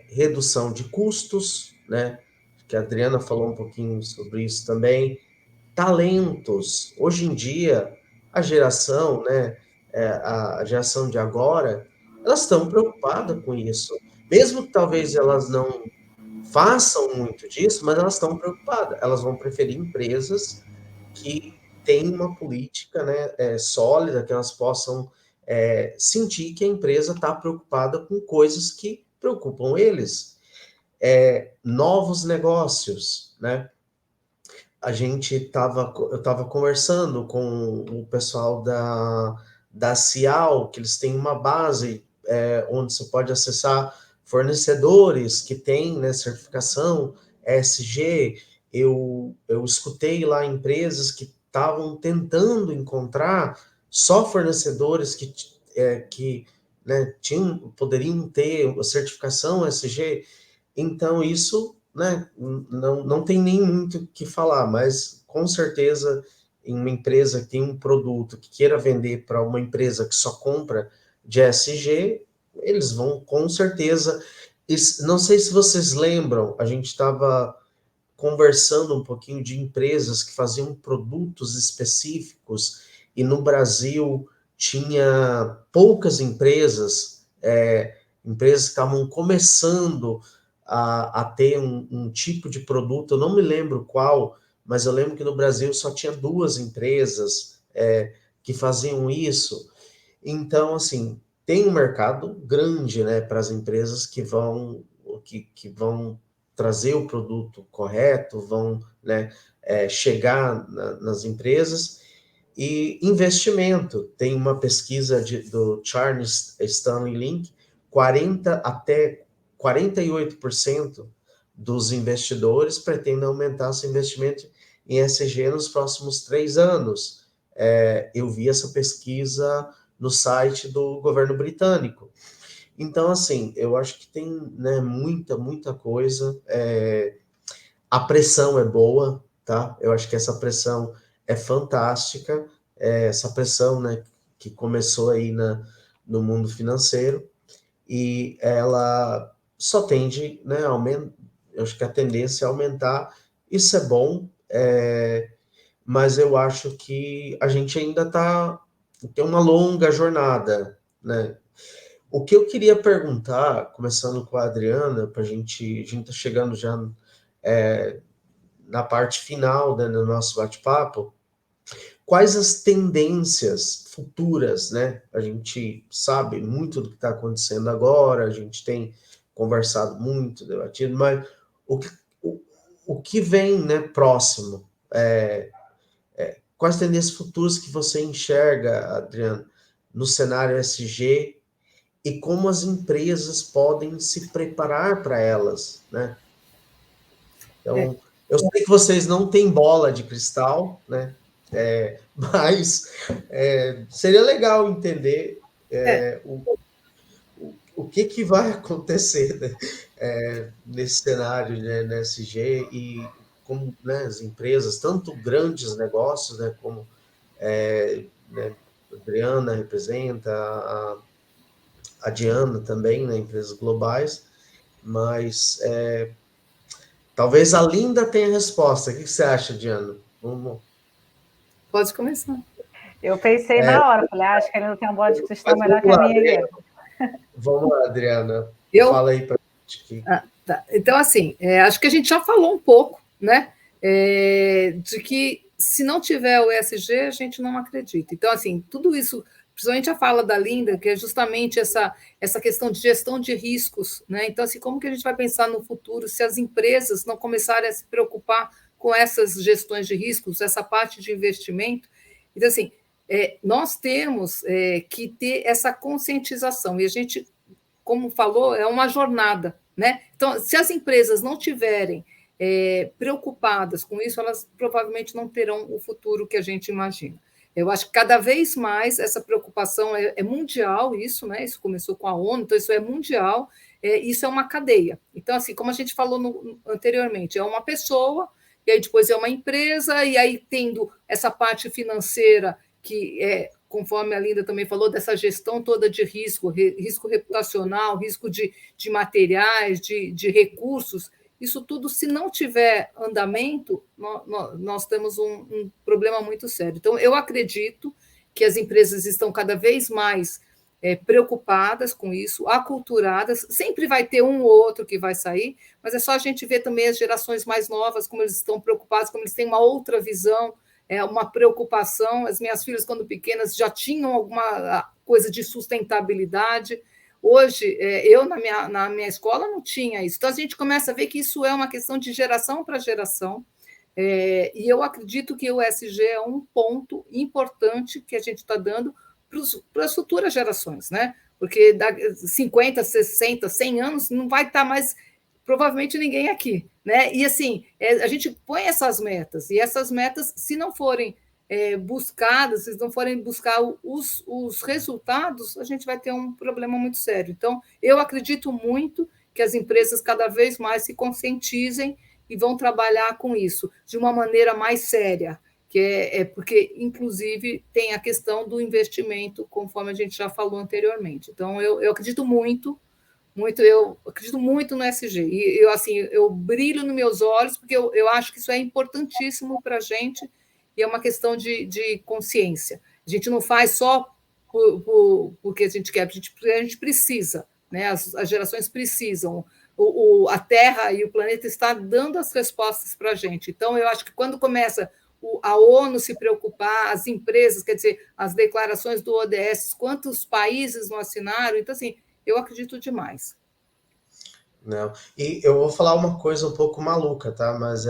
Redução de custos, né? Que a Adriana falou um pouquinho sobre isso também. Talentos. Hoje em dia, a geração, né? A geração de agora, elas estão preocupadas com isso. Mesmo que talvez elas não façam muito disso, mas elas estão preocupadas. Elas vão preferir empresas que têm uma política, né, sólida, que elas possam sentir que a empresa está preocupada com coisas que preocupam eles. Novos negócios, né? Eu estava conversando com o pessoal da Cial, que eles têm uma base onde você pode acessar fornecedores que têm, né, certificação ESG. Eu escutei lá empresas que estavam tentando encontrar só fornecedores que né, poderiam ter a certificação ESG. Então, isso, né, não tem nem muito o que falar, mas com certeza, em uma empresa que tem um produto que queira vender para uma empresa que só compra de ESG, eles vão com certeza. Não sei se vocês lembram, a gente estava conversando um pouquinho de empresas que faziam produtos específicos, e no Brasil tinha poucas empresas, empresas que estavam começando a ter um tipo de produto, eu não me lembro qual, mas eu lembro que no Brasil só tinha 2 empresas que faziam isso. Então, assim, tem um mercado grande, né, para as empresas que vão trazer o produto correto, vão, né, chegar nas empresas. E investimento, tem uma pesquisa do Charles Stanley Link, 48% dos investidores pretendem aumentar seu investimento em ESG nos próximos 3 anos. Eu vi essa pesquisa no site do governo britânico. Então, assim, eu acho que tem, né, muita coisa. A pressão é boa, tá? Eu acho que essa pressão é fantástica. Essa pressão, né, que começou aí no mundo financeiro, e ela só tende, né, a aumentar. Eu acho que a tendência é aumentar. Isso é bom, mas eu acho que a gente ainda tem uma longa jornada, né? O que eu queria perguntar, começando com a Adriana, a gente está chegando já na parte final, né, do nosso bate-papo, quais as tendências futuras, né? A gente sabe muito do que está acontecendo agora, a gente tem conversado muito, debatido, mas o que vem, né, próximo? Quais tendências futuras que você enxerga, Adriano, no cenário SG, e como as empresas podem se preparar para elas, né? Então, eu sei que vocês não têm bola de cristal, né? Mas seria legal entender o que vai acontecer, né, nesse cenário, né, na SG, e como, né, as empresas, tanto grandes negócios, né, como né, a Adriana representa, a Diana também, né, empresas globais, mas talvez a Linda tenha a resposta. O que você acha, Diana? Pode começar. Eu pensei na hora, falei, acho que ele não tem uma bola de cristal melhor que a minha aqui. Vamos lá, Adriana. Fala aí para a gente. Tá. Então, assim, acho que a gente já falou um pouco, né, de que se não tiver o ESG, a gente não acredita. Então, assim, tudo isso, principalmente a fala da Linda, que é justamente essa questão de gestão de riscos, né? Então, assim, como que a gente vai pensar no futuro se as empresas não começarem a se preocupar com essas gestões de riscos, essa parte de investimento? Então, assim, nós temos que ter essa conscientização, e a gente, como falou, é uma jornada, né? Então, se as empresas não tiverem preocupadas com isso, elas provavelmente não terão o futuro que a gente imagina. Eu acho que cada vez mais essa preocupação é mundial, isso, né? Isso começou com a ONU, então isso é mundial, isso é uma cadeia. Então, assim, como a gente falou anteriormente, é uma pessoa, e aí depois é uma empresa, e aí tendo essa parte financeira que conforme a Linda também falou, dessa gestão toda de risco reputacional, risco de materiais, de recursos, isso tudo, se não tiver andamento, nós temos um problema muito sério. Então, eu acredito que as empresas estão cada vez mais preocupadas com isso, aculturadas. Sempre vai ter um ou outro que vai sair, mas é só a gente ver também as gerações mais novas, como eles estão preocupados, como eles têm uma outra visão, uma preocupação. As minhas filhas, quando pequenas, já tinham alguma coisa de sustentabilidade. Hoje, eu, na minha escola, não tinha isso. Então, a gente começa a ver que isso é uma questão de geração para geração, e eu acredito que o ESG é um ponto importante que a gente está dando para as futuras gerações, né? Porque daqui 50, 60, 100 anos não vai estar mais, provavelmente, ninguém aqui, né? E assim, a gente põe essas metas, e essas metas, se não forem buscadas, se não forem buscar os resultados, a gente vai ter um problema muito sério. Então, eu acredito muito que as empresas cada vez mais se conscientizem e vão trabalhar com isso de uma maneira mais séria, que porque, inclusive, tem a questão do investimento, conforme a gente já falou anteriormente. Então, eu acredito muito, eu acredito muito no ESG. E eu brilho nos meus olhos, porque eu acho que isso é importantíssimo para a gente, e é uma questão de consciência. A gente não faz só porque a gente quer, porque a gente precisa, né? As gerações precisam. A Terra e o planeta estão dando as respostas para a gente. Então, eu acho que quando começa a ONU se preocupar, as empresas, quer dizer, as declarações do ODS, quantos países não assinaram, então, assim, eu acredito demais. Não. E eu vou falar uma coisa um pouco maluca, tá? Mas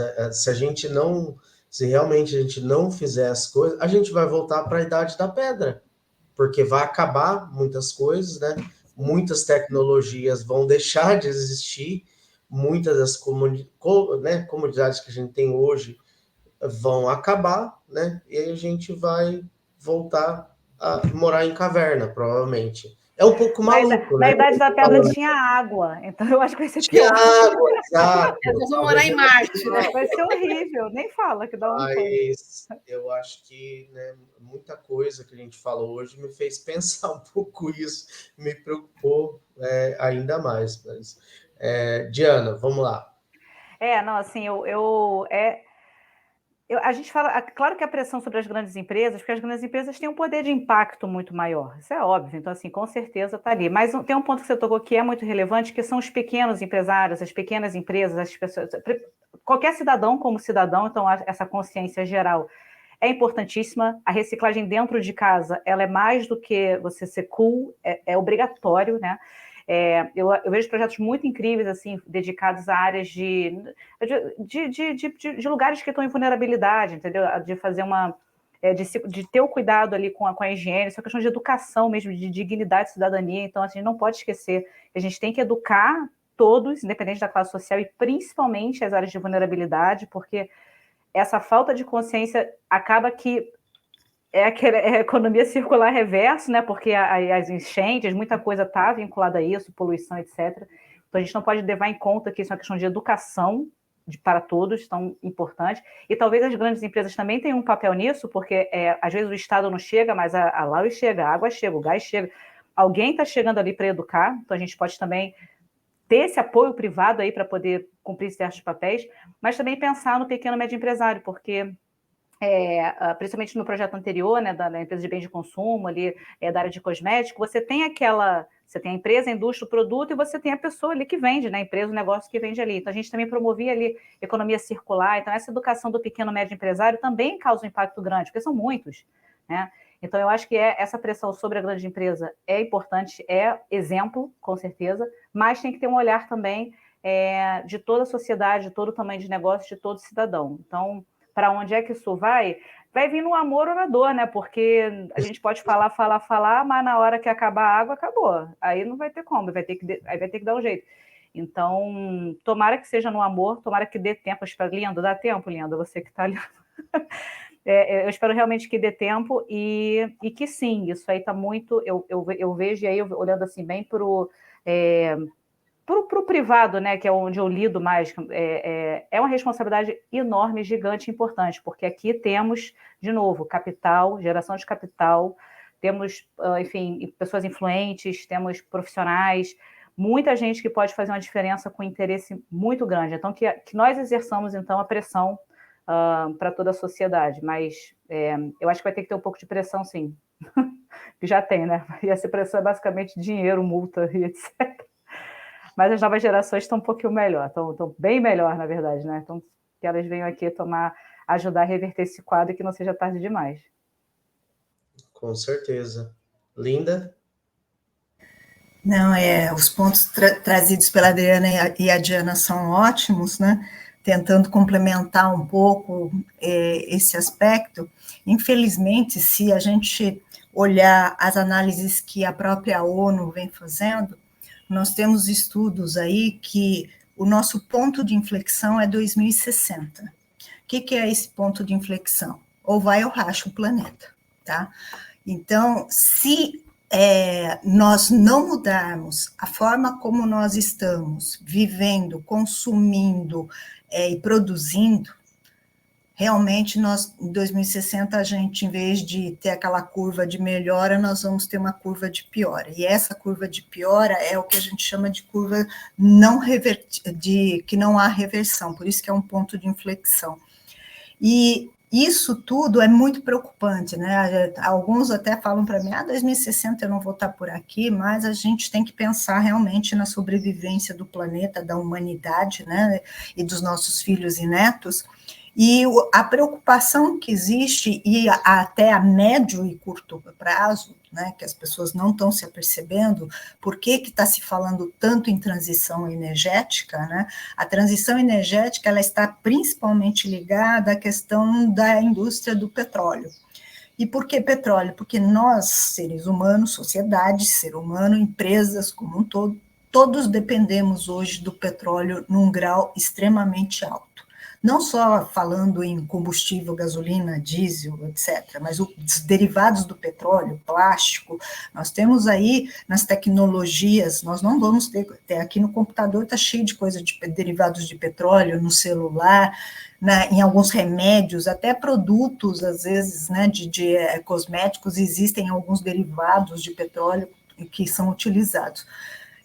se realmente a gente não fizer as coisas, a gente vai voltar para a Idade da Pedra, porque vai acabar muitas coisas, né? Muitas tecnologias vão deixar de existir, muitas das comunidades que a gente tem hoje vão acabar, né? E aí a gente vai voltar a morar em caverna, provavelmente. É um pouco maluco, na né? Idade da Pedra tinha água, então eu acho que vai ser Tinha pior. água, exato. Nós vamos morar em Marte, né? Vai ser horrível, nem fala que dá um pano. Mas eu acho que, né, muita coisa que a gente falou hoje me fez pensar um pouco isso, me preocupou ainda mais. Mas, Diana, vamos lá. Não, assim, a gente fala, claro que a pressão sobre as grandes empresas, porque as grandes empresas têm um poder de impacto muito maior, isso é óbvio, então, assim, com certeza está ali. Mas tem um ponto que você tocou que é muito relevante, que são os pequenos empresários, as pequenas empresas, as pessoas, qualquer cidadão como cidadão, então, essa consciência geral é importantíssima. A reciclagem dentro de casa, ela é mais do que você ser cool, é obrigatório, né? Eu vejo projetos muito incríveis, assim, dedicados a áreas de lugares que estão em vulnerabilidade, entendeu? De fazer de ter o cuidado ali com a higiene, isso é uma questão de educação mesmo, de dignidade e cidadania. Então, assim, a gente não pode esquecer que a gente tem que educar todos, independente da classe social, e principalmente as áreas de vulnerabilidade, porque essa falta de consciência acaba que é a economia circular reverso, né? Porque as enchentes, muita coisa está vinculada a isso, poluição, etc. Então, a gente não pode levar em conta que isso é uma questão de educação para todos, tão importante. E talvez as grandes empresas também tenham um papel nisso, porque às vezes o Estado não chega, mas a luz chega, a água chega, o gás chega. Alguém está chegando ali para educar, então a gente pode também ter esse apoio privado aí para poder cumprir certos papéis, mas também pensar no pequeno e médio empresário, porque principalmente no projeto anterior, né, da empresa de bens de consumo, ali, da área de cosmético, você tem a empresa, a indústria, o produto, e você tem a pessoa ali que vende, né, a empresa, o negócio que vende ali. Então, a gente também promovia ali economia circular. Então, essa educação do pequeno e médio empresário também causa um impacto grande, porque são muitos, né? Então, eu acho que essa pressão sobre a grande empresa é importante, é exemplo, com certeza, mas tem que ter um olhar também de toda a sociedade, de todo o tamanho de negócio, de todo cidadão. Então, para onde é que isso vai vir no amor ou na dor, né? Porque a gente pode falar, mas na hora que acabar a água, acabou. Aí não vai ter como, vai ter que dar um jeito. Então, tomara que seja no amor, tomara que dê tempo. Lindo, dá tempo, Linda, você que está ali. Eu espero realmente que dê tempo e que sim, isso aí está muito. Eu vejo, e aí, olhando assim bem para o privado, né, que é onde eu lido mais, é uma responsabilidade enorme, gigante, importante, porque aqui temos, de novo, capital, geração de capital, temos, enfim, pessoas influentes, temos profissionais, muita gente que pode fazer uma diferença com interesse muito grande. Então, que nós exerçamos, então, a pressão para toda a sociedade, mas eu acho que vai ter que ter um pouco de pressão, sim. que já tem, né? E essa pressão é basicamente dinheiro, multa e etc. Mas as novas gerações estão um pouquinho melhor, estão bem melhor, na verdade, né? Então, que elas venham aqui ajudar a reverter esse quadro e que não seja tarde demais. Com certeza. Linda? Não, os pontos trazidos pela Adriana e a Diana são ótimos, né? Tentando complementar um pouco esse aspecto. Infelizmente, se a gente olhar as análises que a própria ONU vem fazendo, nós temos estudos aí que o nosso ponto de inflexão é 2060. O que é esse ponto de inflexão? Ou vai ou racha o planeta, tá? Então, se nós não mudarmos a forma como nós estamos vivendo, consumindo e produzindo, realmente nós, em 2060, a gente, em vez de ter aquela curva de melhora, nós vamos ter uma curva de piora. E essa curva de piora é o que a gente chama de curva não que não há reversão, por isso que é um ponto de inflexão. E isso tudo é muito preocupante, né? Alguns até falam para mim, 2060 eu não vou estar por aqui, mas a gente tem que pensar realmente na sobrevivência do planeta, da humanidade, né? E dos nossos filhos e netos. E a preocupação que existe, e até a médio e curto prazo, né, que as pessoas não estão se apercebendo, por que está se falando tanto em transição energética, né? A transição energética ela está principalmente ligada à questão da indústria do petróleo. E por que petróleo? Porque nós, seres humanos, sociedade, ser humano, empresas como um todo, todos dependemos hoje do petróleo num grau extremamente alto. Não só falando em combustível, gasolina, diesel, etc., mas os derivados do petróleo, plástico, nós temos aí nas tecnologias, nós não vamos ter aqui no computador está cheio de coisa de derivados de petróleo, no celular, em alguns remédios, até produtos, às vezes, né, de cosméticos, existem alguns derivados de petróleo que são utilizados.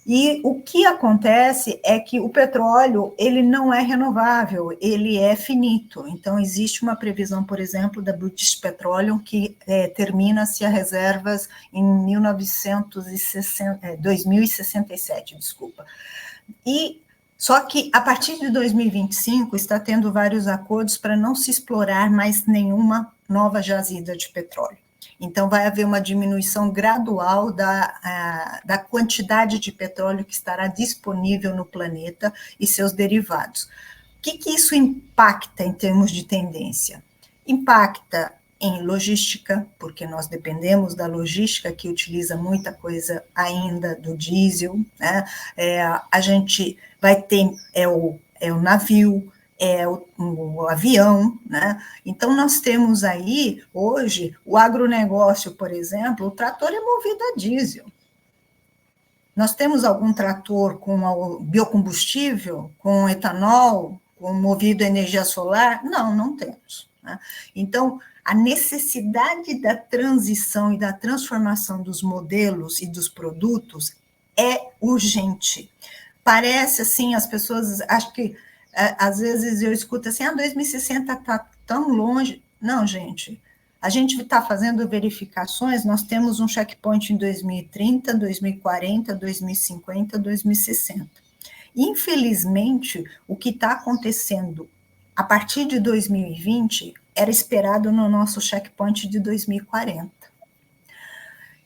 E o que acontece é que o petróleo, ele não é renovável, ele é finito. Então, existe uma previsão, por exemplo, da British Petroleum, que termina-se as reservas em 2067, desculpa. Só que, a partir de 2025, está tendo vários acordos para não se explorar mais nenhuma nova jazida de petróleo. Então, vai haver uma diminuição gradual da quantidade de petróleo que estará disponível no planeta e seus derivados. O que isso impacta em termos de tendência? Impacta em logística, porque nós dependemos da logística, que utiliza muita coisa ainda do diesel, né? A gente vai ter o navio, o avião, né? Então, nós temos aí, hoje, o agronegócio, por exemplo, o trator é movido a diesel. Nós temos algum trator com biocombustível, com etanol, movido a energia solar? Não temos, né? Então, a necessidade da transição e da transformação dos modelos e dos produtos é urgente. Parece, assim, as pessoas acham que às vezes eu escuto assim, 2060 está tão longe. Não, gente, a gente está fazendo verificações, nós temos um checkpoint em 2030, 2040, 2050, 2060. Infelizmente, o que está acontecendo a partir de 2020 era esperado no nosso checkpoint de 2040.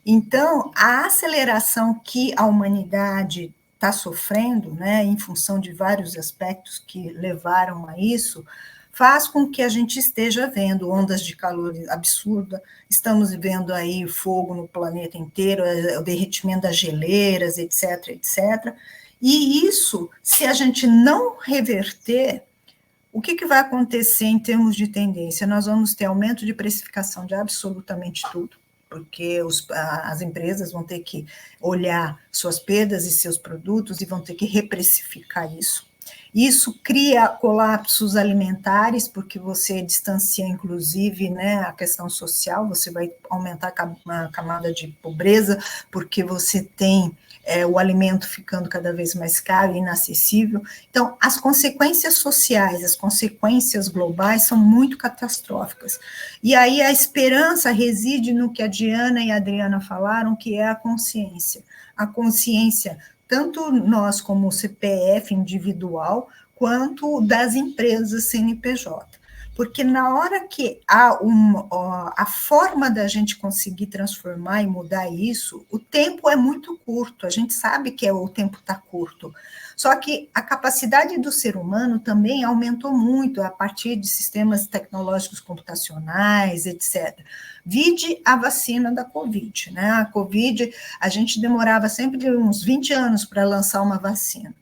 Então, a aceleração que a humanidade está sofrendo, né, em função de vários aspectos que levaram a isso, faz com que a gente esteja vendo ondas de calor absurda, estamos vendo aí fogo no planeta inteiro, o derretimento das geleiras, etc., etc., e isso, se a gente não reverter, o que vai acontecer em termos de tendência? Nós vamos ter aumento de precificação de absolutamente tudo, porque as empresas vão ter que olhar suas perdas e seus produtos e vão ter que reprecificar isso. Isso cria colapsos alimentares, porque você distancia, inclusive, né, a questão social, você vai aumentar a camada de pobreza, porque você tem o alimento ficando cada vez mais caro e inacessível. Então, as consequências sociais, as consequências globais são muito catastróficas. E aí a esperança reside no que a Diana e a Adriana falaram, que é a consciência. A consciência, tanto nós como o CPF individual, quanto das empresas CNPJ. Porque na hora que há a forma da gente conseguir transformar e mudar isso, o tempo é muito curto, a gente sabe que o tempo está curto. Só que a capacidade do ser humano também aumentou muito a partir de sistemas tecnológicos computacionais, etc. Vide a vacina da Covid, né? A Covid, a gente demorava sempre uns 20 anos para lançar uma vacina.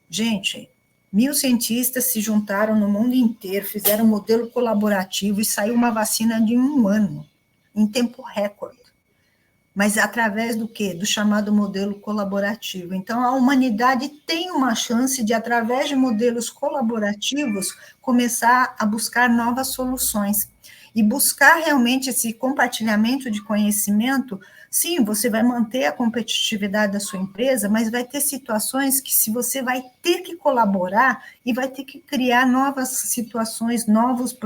Gente, 1.000 cientistas se juntaram no mundo inteiro, fizeram um modelo colaborativo e saiu uma vacina de 1 ano, em tempo recorde. Mas através do quê? Do chamado modelo colaborativo. Então, a humanidade tem uma chance de, através de modelos colaborativos, começar a buscar novas soluções. E buscar realmente esse compartilhamento de conhecimento. Sim, você vai manter a competitividade da sua empresa, mas vai ter situações que se você vai ter que colaborar e vai ter que criar novas situações, novas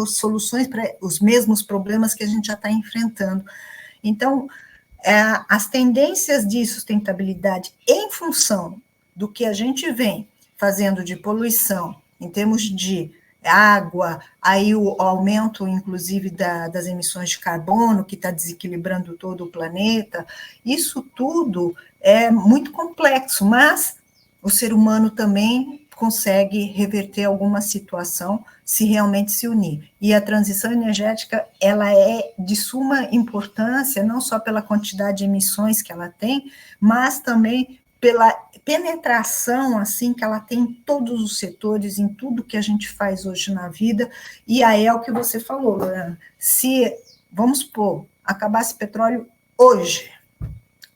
soluções para os mesmos problemas que a gente já está enfrentando. Então, as tendências de sustentabilidade em função do que a gente vem fazendo de poluição, em termos de água, aí o aumento, inclusive, das emissões de carbono, que está desequilibrando todo o planeta, isso tudo é muito complexo, mas o ser humano também consegue reverter alguma situação se realmente se unir. E a transição energética, ela é de suma importância, não só pela quantidade de emissões que ela tem, mas também pela penetração, assim, que ela tem em todos os setores, em tudo que a gente faz hoje na vida, e aí é o que você falou, Lorena, se, vamos supor, acabasse petróleo hoje,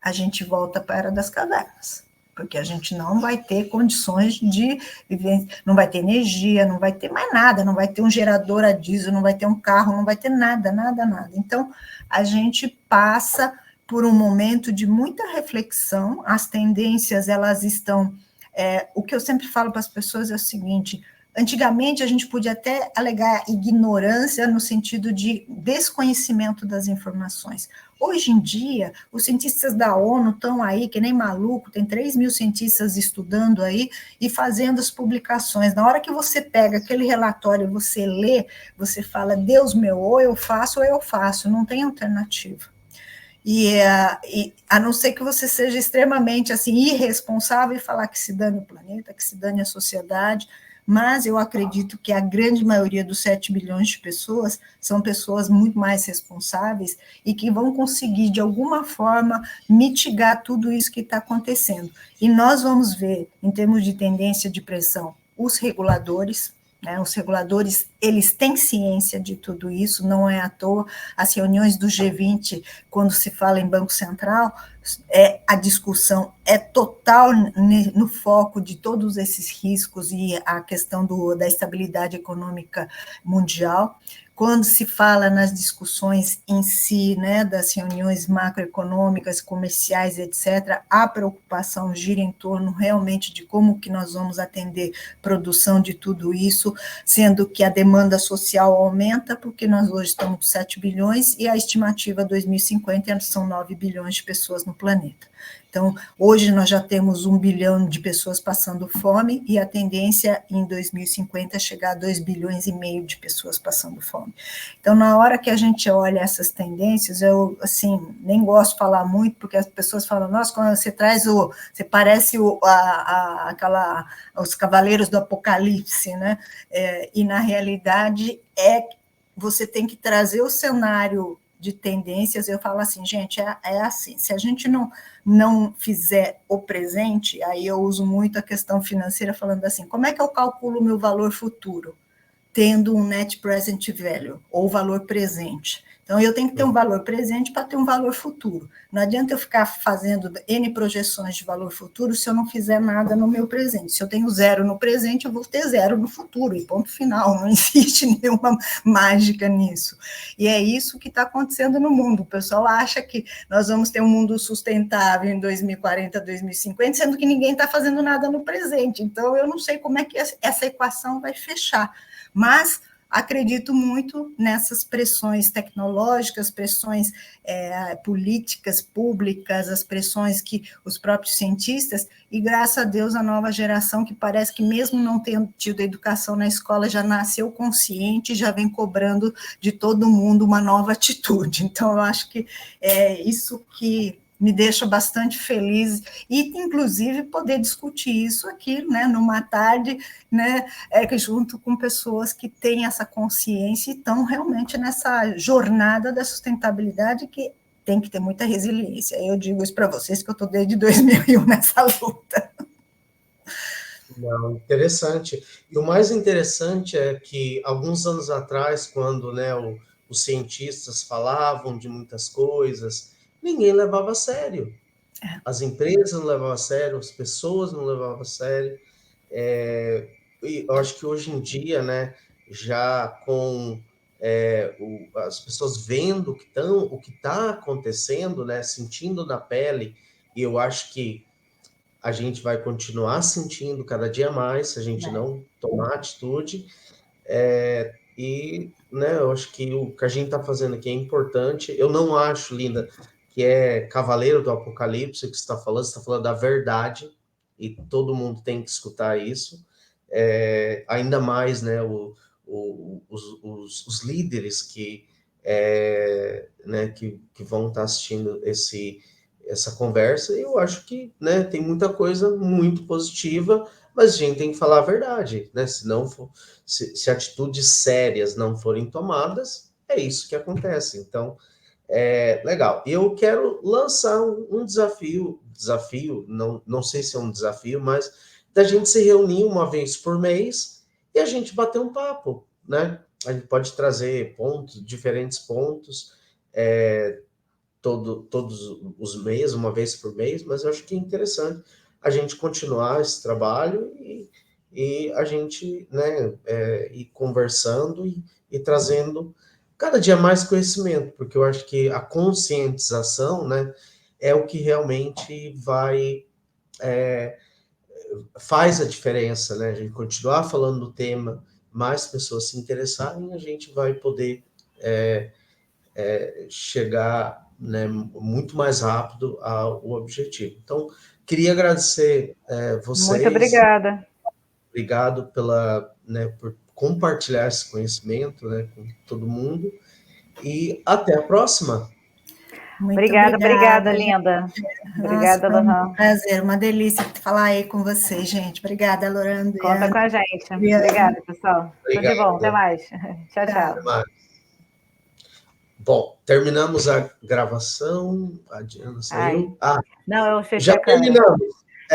a gente volta para a Era das Cavernas, porque a gente não vai ter condições de viver, não vai ter energia, não vai ter mais nada, não vai ter um gerador a diesel, não vai ter um carro, não vai ter nada. Então, a gente passa por um momento de muita reflexão, as tendências, elas estão... o que eu sempre falo para as pessoas é o seguinte: antigamente a gente podia até alegar ignorância no sentido de desconhecimento das informações. Hoje em dia, os cientistas da ONU estão aí, que nem maluco, tem 3.000 cientistas estudando aí e fazendo as publicações. Na hora que você pega aquele relatório e você lê, você fala, Deus meu, ou eu faço, não tem alternativa. E a não ser que você seja extremamente assim, irresponsável e falar que se dane o planeta, que se dane a sociedade, mas eu acredito que a grande maioria dos 7 bilhões de pessoas são pessoas muito mais responsáveis e que vão conseguir, de alguma forma, mitigar tudo isso que está acontecendo. E nós vamos ver, em termos de tendência de pressão, os reguladores, né? Os reguladores, eles têm ciência de tudo isso, não é à toa. As reuniões do G20, quando se fala em Banco Central, a discussão é total no foco de todos esses riscos e a questão da estabilidade econômica mundial. Quando se fala nas discussões em si, né, das reuniões macroeconômicas, comerciais, etc., a preocupação gira em torno realmente de como que nós vamos atender produção de tudo isso, sendo que a demanda social aumenta, porque nós hoje estamos com 7 bilhões e a estimativa 2050 são 9 bilhões de pessoas no planeta. Então, hoje nós já temos 1 bilhão de pessoas passando fome e a tendência em 2050 é chegar a 2,5 bilhões de pessoas passando fome. Então, na hora que a gente olha essas tendências, eu, assim, nem gosto de falar muito, porque as pessoas falam, nossa, quando você traz você parece os Cavaleiros do Apocalipse, né? E, na realidade, você tem que trazer o cenário de tendências. Eu falo assim, gente, é assim, se a gente não fizer o presente, aí eu uso muito a questão financeira, falando assim, como é que eu calculo o meu valor futuro? Tendo um net present value, ou valor presente. Então, eu tenho que ter um valor presente para ter um valor futuro. Não adianta eu ficar fazendo N projeções de valor futuro se eu não fizer nada no meu presente. Se eu tenho 0 no presente, eu vou ter 0 no futuro, e ponto final. Não existe nenhuma mágica nisso. E é isso que está acontecendo no mundo. O pessoal acha que nós vamos ter um mundo sustentável em 2040, 2050, sendo que ninguém está fazendo nada no presente. Então, eu não sei como é que essa equação vai fechar. Mas acredito muito nessas pressões tecnológicas, pressões políticas públicas, as pressões que os próprios cientistas, e graças a Deus a nova geração, que parece que mesmo não tendo tido educação na escola, já nasceu consciente, já vem cobrando de todo mundo uma nova atitude. Então, eu acho que é isso que me deixa bastante feliz, e, inclusive, poder discutir isso aqui, né, numa tarde, né, junto com pessoas que têm essa consciência e estão realmente nessa jornada da sustentabilidade, que tem que ter muita resiliência. Eu digo isso para vocês, que eu estou desde 2001 nessa luta. Não, interessante. E o mais interessante é que, alguns anos atrás, quando, né, os cientistas falavam de muitas coisas, ninguém levava a sério. As empresas não levavam a sério, as pessoas não levavam a sério. E eu acho que hoje em dia, né, já com as pessoas vendo o que está acontecendo, né, sentindo na pele, e eu acho que a gente vai continuar sentindo cada dia mais se a gente não tomar atitude. E, né, eu acho que o que a gente está fazendo aqui é importante. Eu não acho, Linda, que é cavaleiro do apocalipse que você está falando da verdade, e todo mundo tem que escutar isso. Ainda mais, né, os líderes né, que vão estar assistindo essa conversa. Eu acho que, né, tem muita coisa muito positiva, mas a gente tem que falar a verdade, né? Se atitudes sérias não forem tomadas, é isso que acontece. Então, legal. Eu quero lançar um desafio, não sei se é um desafio, mas da gente se reunir uma vez por mês e a gente bater um papo, né? A gente pode trazer diferentes pontos, todos os meses, uma vez por mês, mas eu acho que é interessante a gente continuar esse trabalho e a gente, né, ir conversando e trazendo cada dia mais conhecimento, porque eu acho que a conscientização, né, é o que realmente faz a diferença, né? A gente continuar falando do tema, mais pessoas se interessarem, a gente vai poder chegar, né, muito mais rápido ao objetivo. Então, queria agradecer vocês. Muito obrigada. Obrigado por compartilhar esse conhecimento, né, com todo mundo. E até a próxima. Muito obrigada, Linda. Obrigada, Lohan. Um prazer, uma delícia falar aí com vocês, gente. Obrigada, Lohan. Conta com a gente. Obrigada, pessoal. Tudo de bom, até mais. Tchau, tchau. Até mais. Bom, terminamos a gravação. A Diana saiu. Não, eu fechei já a câmera. terminamos.